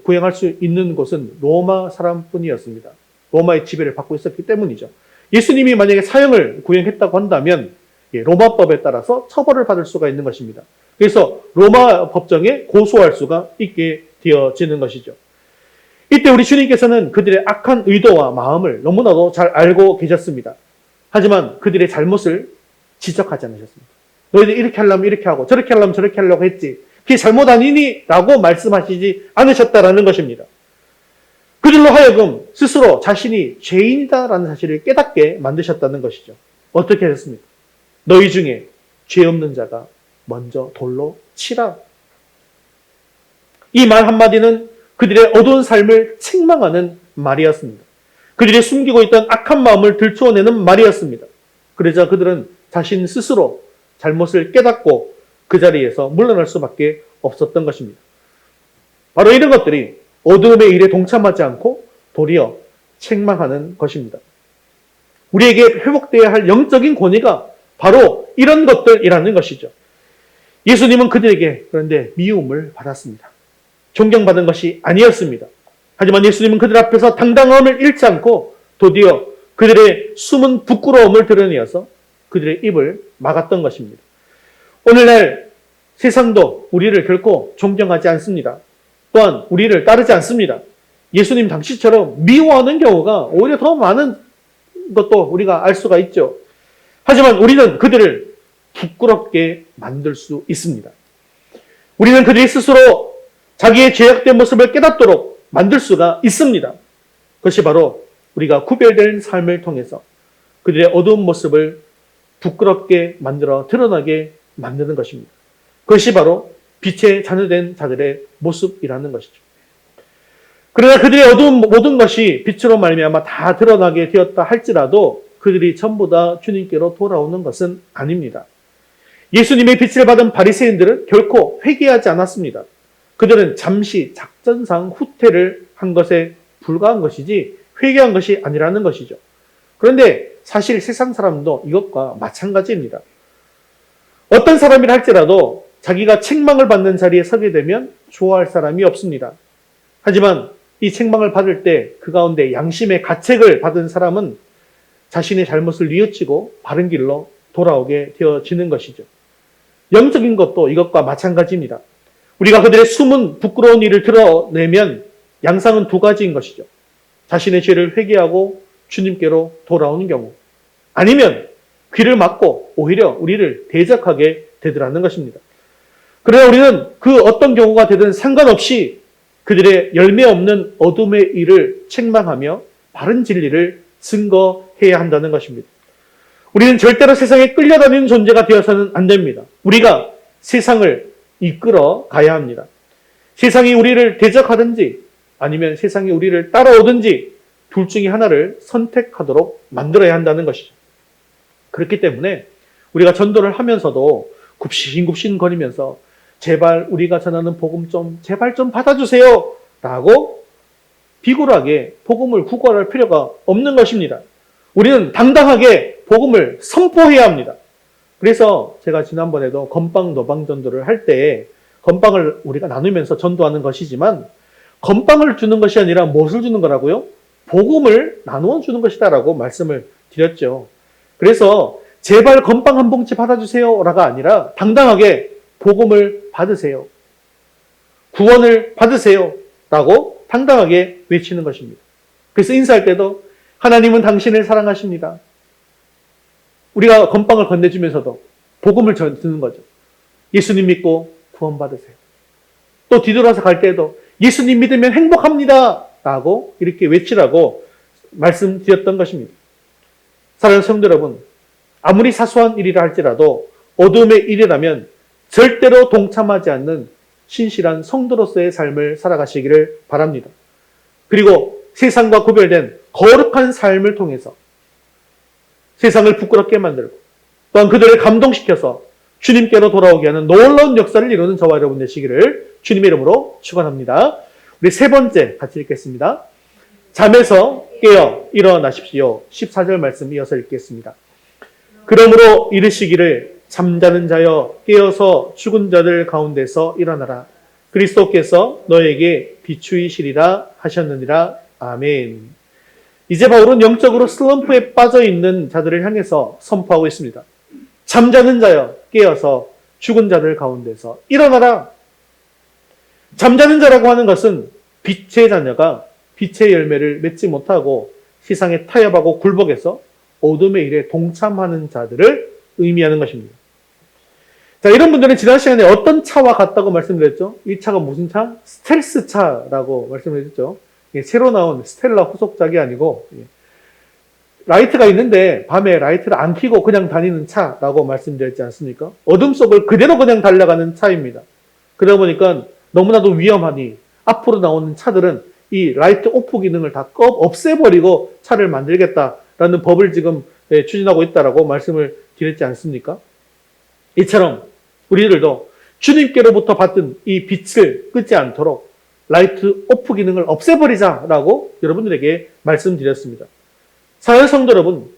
구행할 수 있는 곳은 로마 사람뿐이었습니다. 로마의 지배를 받고 있었기 때문이죠. 예수님이 만약에 사형을 구행했다고 한다면 로마법에 따라서 처벌을 받을 수가 있는 것입니다. 그래서 로마 법정에 고소할 수가 있게 되어지는 것이죠. 이때 우리 주님께서는 그들의 악한 의도와 마음을 너무나도 잘 알고 계셨습니다. 하지만 그들의 잘못을 지적하지 않으셨습니다. 너희들 이렇게 하려면 이렇게 하고 저렇게 하려면 저렇게 하려고 했지. 그게 잘못 아니니? 라고 말씀하시지 않으셨다라는 것입니다. 그들로 하여금 스스로 자신이 죄인이다라는 사실을 깨닫게 만드셨다는 것이죠. 어떻게 하셨습니까? 너희 중에 죄 없는 자가 먼저 돌로 치라. 이 말 한마디는 그들의 어두운 삶을 책망하는 말이었습니다. 그들이 숨기고 있던 악한 마음을 들추어내는 말이었습니다. 그러자 그들은 자신 스스로 잘못을 깨닫고 그 자리에서 물러날 수밖에 없었던 것입니다. 바로 이런 것들이 어두움의 일에 동참하지 않고 도리어 책망하는 것입니다. 우리에게 회복되어야 할 영적인 권위가 바로 이런 것들이라는 것이죠. 예수님은 그들에게 그런데 미움을 받았습니다. 존경받은 것이 아니었습니다. 하지만 예수님은 그들 앞에서 당당함을 잃지 않고 도리어 그들의 숨은 부끄러움을 드러내어서 그들의 입을 막았던 것입니다. 오늘날 세상도 우리를 결코 존경하지 않습니다. 또한 우리를 따르지 않습니다. 예수님 당시처럼 미워하는 경우가 오히려 더 많은 것도 우리가 알 수가 있죠. 하지만 우리는 그들을 부끄럽게 만들 수 있습니다. 우리는 그들이 스스로 자기의 죄악된 모습을 깨닫도록 만들 수가 있습니다. 그것이 바로 우리가 구별된 삶을 통해서 그들의 어두운 모습을 부끄럽게 만들어 드러나게 만드는 것입니다. 그것이 바로 빛의 자녀된 자들의 모습이라는 것이죠. 그러나 그들의 어두운 모든 것이 빛으로 말미암아 다 드러나게 되었다 할지라도 그들이 전부 다 주님께로 돌아오는 것은 아닙니다. 예수님의 빛을 받은 바리새인들은 결코 회개하지 않았습니다. 그들은 잠시 작전상 후퇴를 한 것에 불과한 것이지 회개한 것이 아니라는 것이죠. 그런데 사실 세상 사람도 이것과 마찬가지입니다. 어떤 사람이라 할지라도 자기가 책망을 받는 자리에 서게 되면 좋아할 사람이 없습니다. 하지만 이 책망을 받을 때 그 가운데 양심의 가책을 받은 사람은 자신의 잘못을 뉘우치고 바른 길로 돌아오게 되어지는 것이죠. 영적인 것도 이것과 마찬가지입니다. 우리가 그들의 숨은 부끄러운 일을 드러내면 양상은 두 가지인 것이죠. 자신의 죄를 회개하고 주님께로 돌아오는 경우, 아니면 귀를 막고 오히려 우리를 대적하게 되더라는 것입니다. 그러나 우리는 그 어떤 경우가 되든 상관없이 그들의 열매 없는 어둠의 일을 책망하며 바른 진리를 증거해야 한다는 것입니다. 우리는 절대로 세상에 끌려다니는 존재가 되어서는 안 됩니다. 우리가 세상을 이끌어 가야 합니다. 세상이 우리를 대적하든지 아니면 세상이 우리를 따라오든지 둘 중에 하나를 선택하도록 만들어야 한다는 것이죠. 그렇기 때문에 우리가 전도를 하면서도 굽신굽신 거리면서 제발 우리가 전하는 복음 제발 좀 받아주세요 라고 비굴하게 복음을 구걸할 필요가 없는 것입니다. 우리는 당당하게 복음을 선포해야 합니다. 그래서 제가 지난번에도 건빵 노방 전도를 할 때 건빵을 우리가 나누면서 전도하는 것이지만 건빵을 주는 것이 아니라 무엇을 주는 거라고요? 복음을 나누어 주는 것이다라고 말씀을 드렸죠. 그래서 제발 건빵 한 봉지 받아주세요라가 아니라 당당하게 복음을 받으세요. 구원을 받으세요라고 당당하게 외치는 것입니다. 그래서 인사할 때도 하나님은 당신을 사랑하십니다. 우리가 건빵을 건네주면서도 복음을 전하는 거죠. 예수님 믿고 구원받으세요. 또 뒤돌아서 갈 때도 예수님 믿으면 행복합니다 라고 이렇게 외치라고 말씀드렸던 것입니다. 사랑하는 성도 여러분, 아무리 사소한 일이라 할지라도 어둠의 일이라면 절대로 동참하지 않는 신실한 성도로서의 삶을 살아가시기를 바랍니다. 그리고 세상과 구별된 거룩한 삶을 통해서 세상을 부끄럽게 만들고 또한 그들을 감동시켜서 주님께로 돌아오게 하는 놀라운 역사를 이루는 저와 여러분 되시기를 주님의 이름으로 축원합니다. 우리 세 번째 같이 읽겠습니다. 잠에서 깨어 일어나십시오. 14절 말씀 이어서 읽겠습니다. 그러므로 이르시기를 잠자는 자여 깨어서 죽은 자들 가운데서 일어나라. 그리스도께서 너에게 비추이시리라 하셨느니라. 아멘. 이제 바울은 영적으로 슬럼프에 빠져 있는 자들을 향해서 선포하고 있습니다. 잠자는 자여 깨어서 죽은 자들 가운데서 일어나라. 잠자는 자라고 하는 것은 빛의 자녀가 빛의 열매를 맺지 못하고 세상에 타협하고 굴복해서 어둠의 일에 동참하는 자들을 의미하는 것입니다. 자, 이런 분들은 지난 시간에 어떤 차와 같다고 말씀드렸죠? 이 차가 무슨 차? 스텔스 차라고 말씀드렸죠. 새로 나온 스텔라 후속작이 아니고 라이트가 있는데 밤에 라이트를 안 켜고 그냥 다니는 차라고 말씀드렸지 않습니까? 어둠 속을 그대로 그냥 달려가는 차입니다. 그러다 보니까 너무나도 위험하니 앞으로 나오는 차들은 이 라이트 오프 기능을 다 없애버리고 차를 만들겠다라는 법을 지금 추진하고 있다라고 말씀을 드렸지 않습니까? 이처럼 우리들도 주님께로부터 받은 이 빛을 끄지 않도록 라이트 오프 기능을 없애버리자라고 여러분들에게 말씀드렸습니다. 사랑하는 성도 여러분,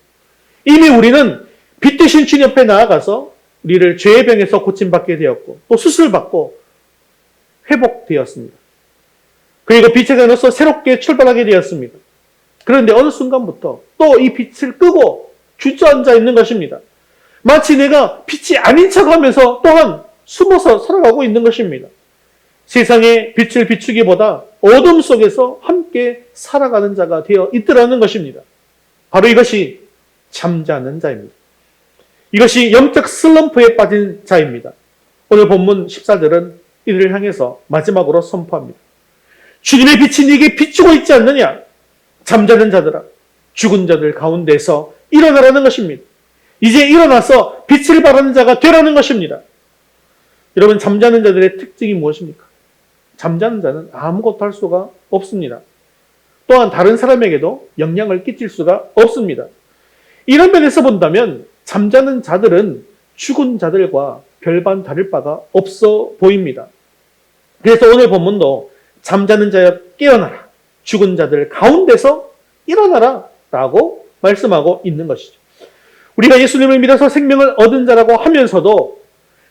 이미 우리는 빛 대신 주님 앞에 나아가서 우리를 죄의 병에서 고침받게 되었고 또 수술받고 회복되었습니다. 그리고 빛의 자녀로서 새롭게 출발하게 되었습니다. 그런데 어느 순간부터 또 이 빛을 끄고 주저앉아 있는 것입니다. 마치 내가 빛이 아닌 척하면서 또한 숨어서 살아가고 있는 것입니다. 세상의 빛을 비추기보다 어둠 속에서 함께 살아가는 자가 되어 있더라는 것입니다. 바로 이것이 잠자는 자입니다. 이것이 영적 슬럼프에 빠진 자입니다. 오늘 본문 14절은 이들을 향해서 마지막으로 선포합니다. 주님의 빛이 네게 비추고 있지 않느냐? 잠자는 자들아, 죽은 자들 가운데서 일어나라는 것입니다. 이제 일어나서 빛을 발하는 자가 되라는 것입니다. 여러분, 잠자는 자들의 특징이 무엇입니까? 잠자는 자는 아무것도 할 수가 없습니다. 또한 다른 사람에게도 영향을 끼칠 수가 없습니다. 이런 면에서 본다면 잠자는 자들은 죽은 자들과 별반 다를 바가 없어 보입니다. 그래서 오늘 본문도 잠자는 자여 깨어나라, 죽은 자들 가운데서 일어나라 라고 말씀하고 있는 것이죠. 우리가 예수님을 믿어서 생명을 얻은 자라고 하면서도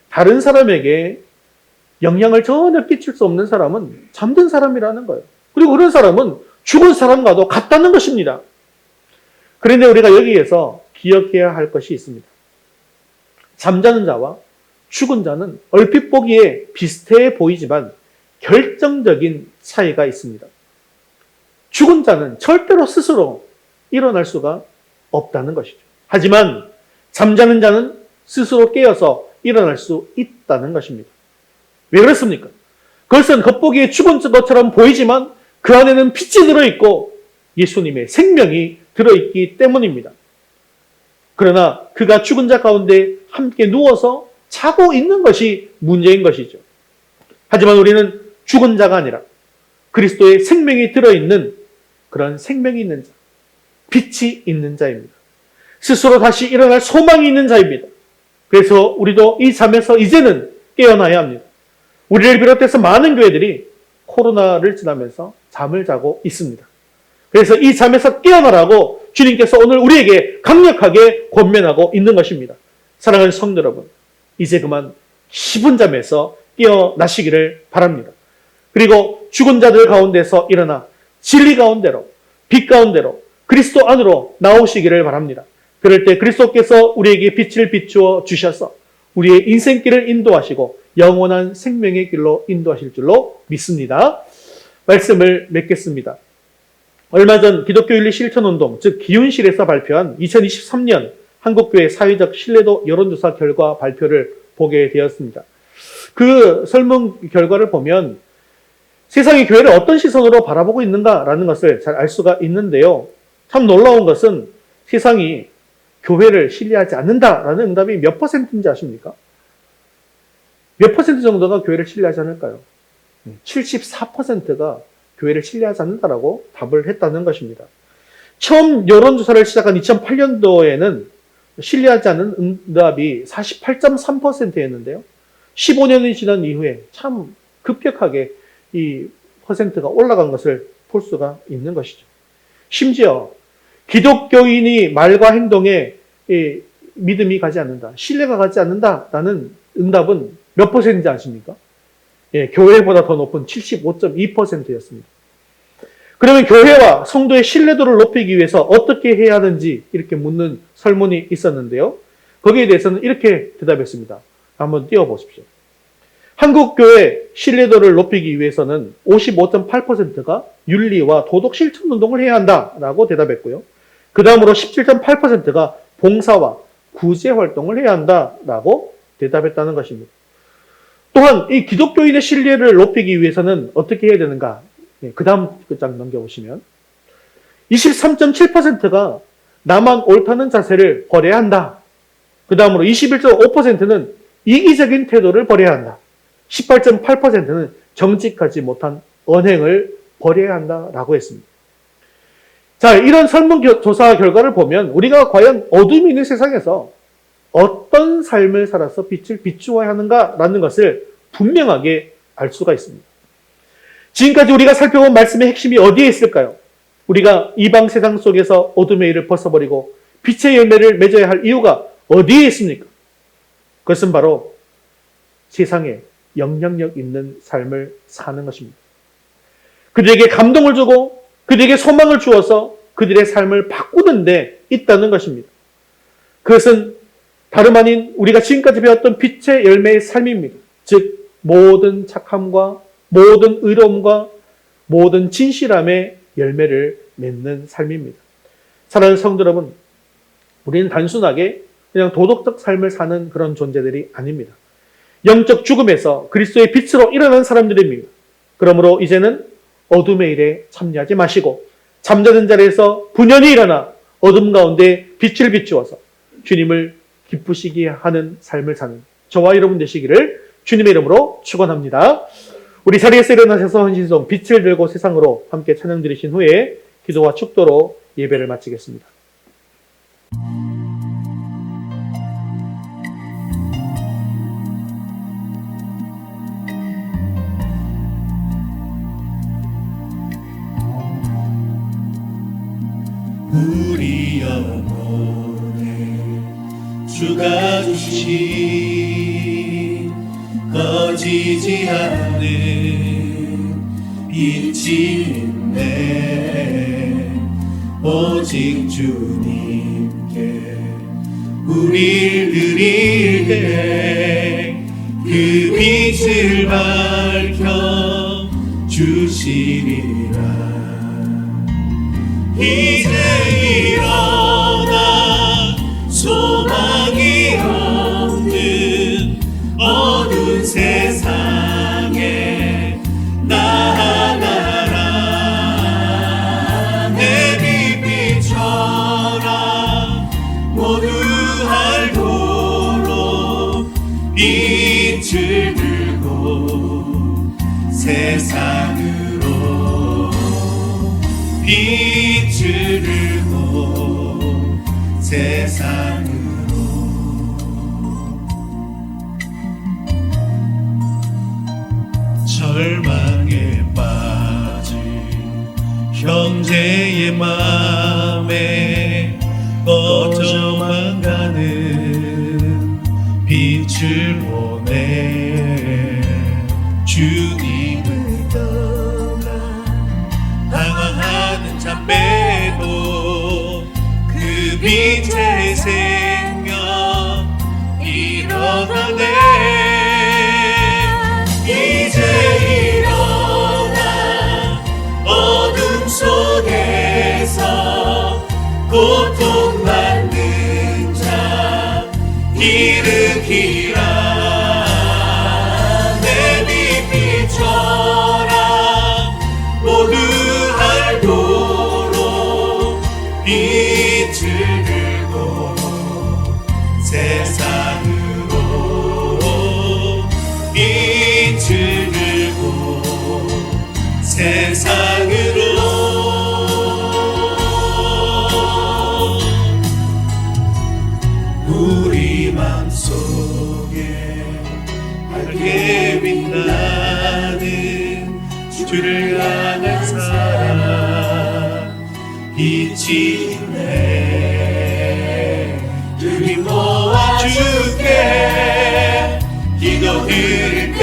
다른 사람에게 영향을 전혀 끼칠 수 없는 사람은 잠든 사람이라는 거예요. 그리고 그런 사람은 죽은 사람과도 같다는 것입니다. 그런데 우리가 여기에서 기억해야 할 것이 있습니다. 잠자는 자와 죽은 자는 얼핏 보기에 비슷해 보이지만 결정적인 차이가 있습니다. 죽은 자는 절대로 스스로 일어날 수가 없다는 것이죠. 하지만 잠자는 자는 스스로 깨어서 일어날 수 있다는 것입니다. 왜 그렇습니까? 그것은 겉보기에 죽은 것처럼 보이지만 그 안에는 빛이 들어있고 예수님의 생명이 들어있기 때문입니다. 그러나 그가 죽은 자 가운데 함께 누워서 자고 있는 것이 문제인 것이죠. 하지만 우리는 죽은 자가 아니라 그리스도의 생명이 들어있는 그런 생명이 있는 자, 빛이 있는 자입니다. 스스로 다시 일어날 소망이 있는 자입니다. 그래서 우리도 이 잠에서 이제는 깨어나야 합니다. 우리를 비롯해서 많은 교회들이 코로나를 지나면서 잠을 자고 있습니다. 그래서 이 잠에서 깨어나라고 주님께서 오늘 우리에게 강력하게 권면하고 있는 것입니다. 사랑하는 성도 여러분, 이제 그만 깊은 잠에서 깨어나시기를 바랍니다. 그리고 죽은 자들 가운데서 일어나 진리 가운데로, 빛 가운데로, 그리스도 안으로 나오시기를 바랍니다. 그럴 때 그리스도께서 우리에게 빛을 비추어 주셔서 우리의 인생길을 인도하시고 영원한 생명의 길로 인도하실 줄로 믿습니다. 말씀을 맺겠습니다. 얼마 전 기독교 윤리 실천운동, 즉 기윤실에서 발표한 2023년 한국교회 사회적 신뢰도 여론조사 결과 발표를 보게 되었습니다. 그 설문 결과를 보면 세상이 교회를 어떤 시선으로 바라보고 있는가라는 것을 잘 알 수가 있는데요. 참 놀라운 것은 세상이 교회를 신뢰하지 않는다라는 응답이 몇 퍼센트인지 아십니까? 몇 퍼센트 정도가 교회를 신뢰하지 않을까요? 74%가 교회를 신뢰하지 않는다라고 답을 했다는 것입니다. 처음 여론조사를 시작한 2008년도에는 신뢰하지 않는 응답이 48.3%였는데요. 15년이 지난 이후에 참 급격하게 이 퍼센트가 올라간 것을 볼 수가 있는 것이죠. 심지어 기독교인이 말과 행동에 믿음이 가지 않는다, 신뢰가 가지 않는다라는 응답은 몇 퍼센트인지 아십니까? 교회보다 더 높은 75.2%였습니다. 그러면 교회와 성도의 신뢰도를 높이기 위해서 어떻게 해야 하는지 이렇게 묻는 설문이 있었는데요. 거기에 대해서는 이렇게 대답했습니다. 한번 띄워보십시오. 한국교회 신뢰도를 높이기 위해서는 55.8%가 윤리와 도덕 실천 운동을 해야 한다라고 대답했고요. 그 다음으로 17.8%가 봉사와 구제 활동을 해야 한다라고 대답했다는 것입니다. 또한 이 기독교인의 신뢰를 높이기 위해서는 어떻게 해야 되는가? 그 다음 장 넘겨보시면 23.7%가 나만 옳다는 자세를 버려야 한다. 그 다음으로 21.5%는 이기적인 태도를 버려야 한다. 18.8%는 정직하지 못한 언행을 버려야 한다라고 했습니다. 자, 이런 설문조사 결과를 보면 우리가 과연 어둠이 있는 세상에서 어떤 삶을 살아서 빛을 비추어야 하는가라는 것을 분명하게 알 수가 있습니다. 지금까지 우리가 살펴본 말씀의 핵심이 어디에 있을까요? 우리가 이방 세상 속에서 어둠의 일을 벗어버리고 빛의 열매를 맺어야 할 이유가 어디에 있습니까? 그것은 바로 세상에 영향력 있는 삶을 사는 것입니다. 그들에게 감동을 주고 그들에게 소망을 주어서 그들의 삶을 바꾸는 데 있다는 것입니다. 그것은 다름 아닌 우리가 지금까지 배웠던 빛의 열매의 삶입니다. 즉 모든 착함과 모든 의로움과 모든 진실함의 열매를 맺는 삶입니다. 사랑하는 성도 여러분, 우리는 단순하게 그냥 도덕적 삶을 사는 그런 존재들이 아닙니다. 영적 죽음에서 그리스도의 빛으로 일어난 사람들입니다. 그러므로 이제는 어둠의 일에 참여하지 마시고 잠자는 자리에서 분연히 일어나 어둠 가운데 빛을 비추어서 주님을 기쁘시게 하는 삶을 사는 저와 여러분 되시기를 주님의 이름으로 축원합니다. 우리 자리에서 일어나셔서 헌신송 빛을 들고 세상으로 함께 찬양 드리신 후에 기도와 축도로 예배를 마치겠습니다. 우리 영혼에 주가 주신 꺼지지 않는 빛이 있네. 오직 주님께 우릴 드릴 때 그 빛을 밝혀 주시리라. 이제 일어나 소망이 없는 어두운 세상에 나아가라. 내 빛 비춰라. 모두 알도록 빛을 들고 세상으로 빛을 들고 세상으로. 절망에 빠진 형제의 맘에 꺼져만 가는 빛을 보내. 주님을 떠나 방황하는 자매도 그 빛의 생명 일어나네. 이제 일어나 어둠 속에서 고통받는 자 일으키라. 내 빛 비춰라. 모두 알도록 빛을 들고 세상으로 빛을 들고 세상으로. 우리 맘속에 밝게 빛나는 주를 향한 사랑 빛이 있네. 주님 모아 주께 기도 드릴 때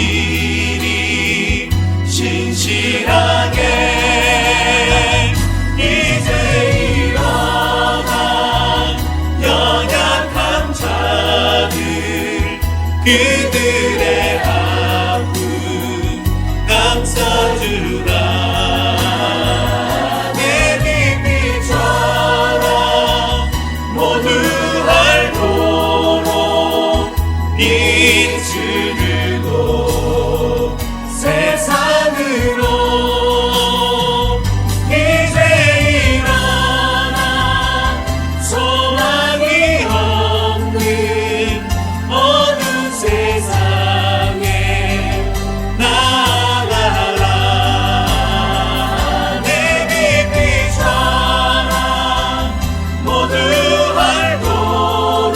응답하시니 신실하게. 이제 일어나 연약한 자들 그들의 아픔 감싸주라. 내 빛 비춰라. 모두 알도록 빛을 들고 세상으로. 이제 일어나 소망이 없는 어두운 세상에 나아가라. 내 빛 비춰라. 모두 알도록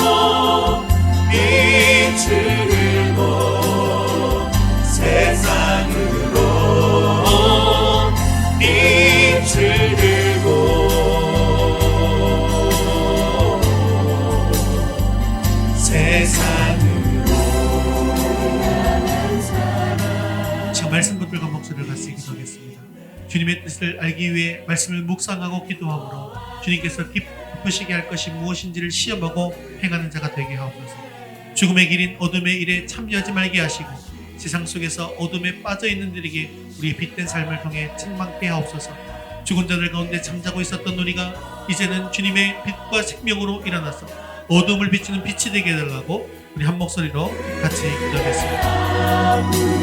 빛을 들고 같이 기도하겠습니다. 주님의 뜻을 알기 위해 말씀을 묵상하고 기도함으로 주님께서 기쁘시게 할 것이 무엇인지를 시험하고 행하는 자가 되게 하옵소서. 죽음의 길인 어둠의 일에 참여하지 말게 하시고 세상 속에서 어둠에 빠져있는 이들에게 우리의 빛된 삶을 통해 책망케 하옵소서. 죽은 자들 가운데 잠자고 있었던 우리가 이제는 주님의 빛과 생명으로 일어나서 어둠을 비추는 빛이 되게 해달라고 우리 한 목소리로 같이 기도하겠습니다.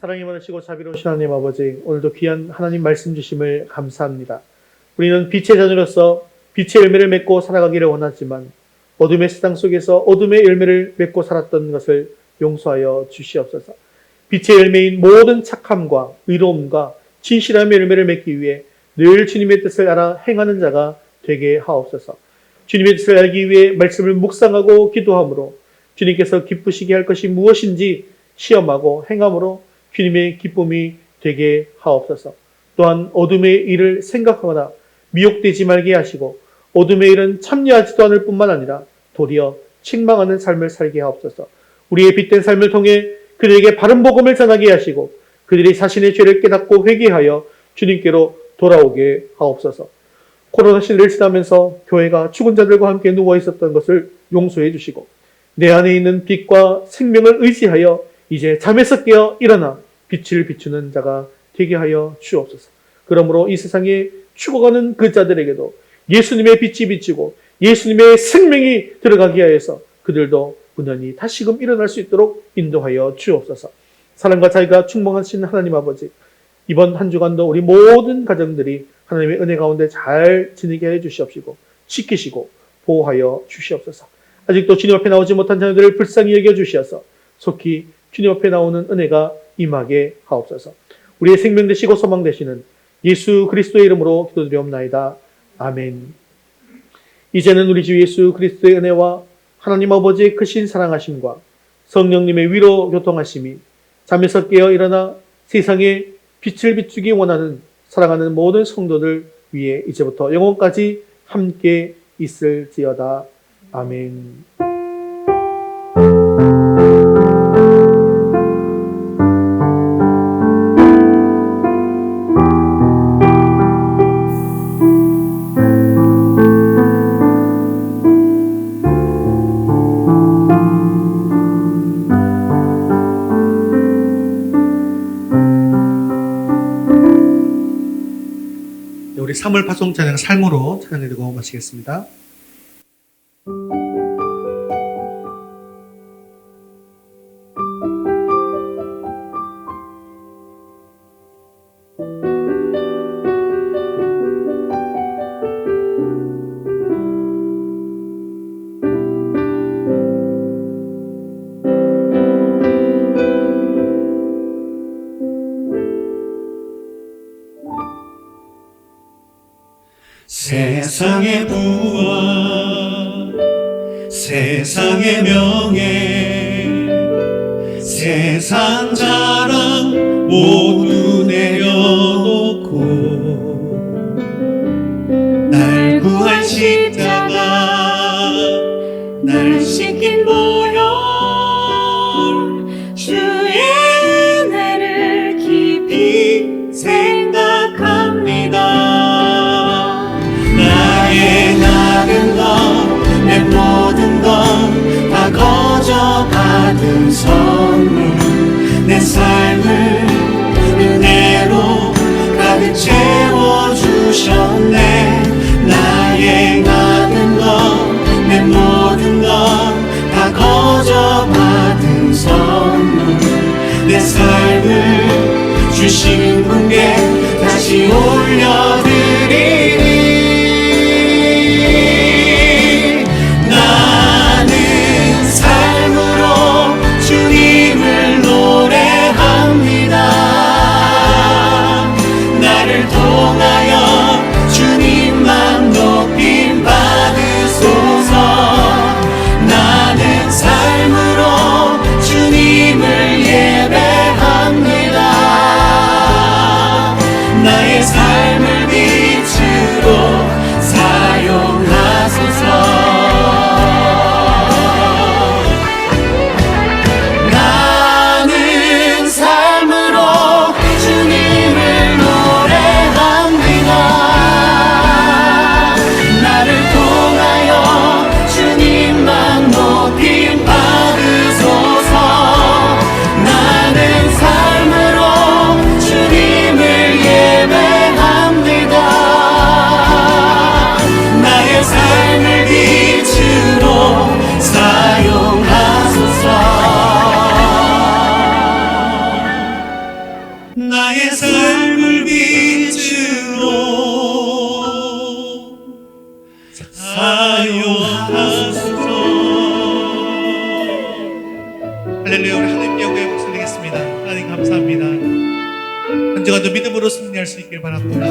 사랑이 많으시고 자비로우신 하나님 아버지, 오늘도 귀한 하나님 말씀 주심을 감사합니다. 우리는 빛의 자녀로서 빛의 열매를 맺고 살아가기를 원하지만 어둠의 세상 속에서 어둠의 열매를 맺고 살았던 것을 용서하여 주시옵소서. 빛의 열매인 모든 착함과 의로움과 진실함의 열매를 맺기 위해 늘 주님의 뜻을 알아 행하는 자가 되게 하옵소서. 주님의 뜻을 알기 위해 말씀을 묵상하고 기도함으로 주님께서 기쁘시게 할 것이 무엇인지 시험하고 행함으로 주님의 기쁨이 되게 하옵소서. 또한 어둠의 일을 생각하거나 미혹되지 말게 하시고 어둠의 일은 참여하지도 않을 뿐만 아니라 도리어 책망하는 삶을 살게 하옵소서. 우리의 빛된 삶을 통해 그들에게 바른 복음을 전하게 하시고 그들이 자신의 죄를 깨닫고 회개하여 주님께로 돌아오게 하옵소서. 코로나 시대를 지나면서 교회가 죽은 자들과 함께 누워 있었던 것을 용서해 주시고 내 안에 있는 빛과 생명을 의지하여 이제 잠에서 깨어 일어나 빛을 비추는 자가 되게 하여 주옵소서. 그러므로 이 세상에 죽어가는 그 자들에게도 예수님의 빛이 비치고 예수님의 생명이 들어가게 하여서 그들도 분연히 다시금 일어날 수 있도록 인도하여 주옵소서. 사랑과 자유가 충만하신 하나님 아버지, 이번 한 주간도 우리 모든 가정들이 하나님의 은혜 가운데 잘 지내게 해 주시옵시고 지키시고 보호하여 주시옵소서. 아직도 주님 앞에 나오지 못한 자녀들을 불쌍히 여겨 주시어서 속히 주님 앞에 나오는 은혜가 임하게 하옵소서. 우리의 생명 되시고 소망 되시는 예수 그리스도의 이름으로 기도드리옵나이다. 아멘. 이제는 우리 주 예수 그리스도의 은혜와 하나님 아버지의 크신 사랑하심과 성령님의 위로 교통하심이 잠에서 깨어 일어나 세상에 빛을 비추기 원하는 사랑하는 모든 성도들 위에 이제부터 영원까지 함께 있을지어다. 아멘. 우리 3월 파송 찬양 삶으로 찬양드리고 마치겠습니다. 세상의 부와 세상의 명예 세상 자랑 모두 내려놓고 날 구할 십자가 날 씻긴 보혈 주의 은혜를 깊이 생각합니다. 나의 작은 것, 내 모든 것 다 거저 받은 선물 내 삶을 주신 분께 다시 올려드리리. 나는 삶으로 주님을 노래합니다. 나를 통하여 주님만 높임 받으소서. 나는 삶으로 주님을 예배합니다. 나의 삶을 빛으로 사용하소서. 나는 삶으로 주님을 노래합니다. 나를 통하여 주님만 높임 받으소서. 나는 삶으로 주님을 예배합니다. 나의 삶을 빛으로 사용하소서. 나의 삶을 빛으로 사용하소서. 할렐루야. 우리 하나님께 영광의 박수 드리겠습니다. 하나님 감사합니다. 한 주간도 믿음으로 승리할 수 있길 바랍니다.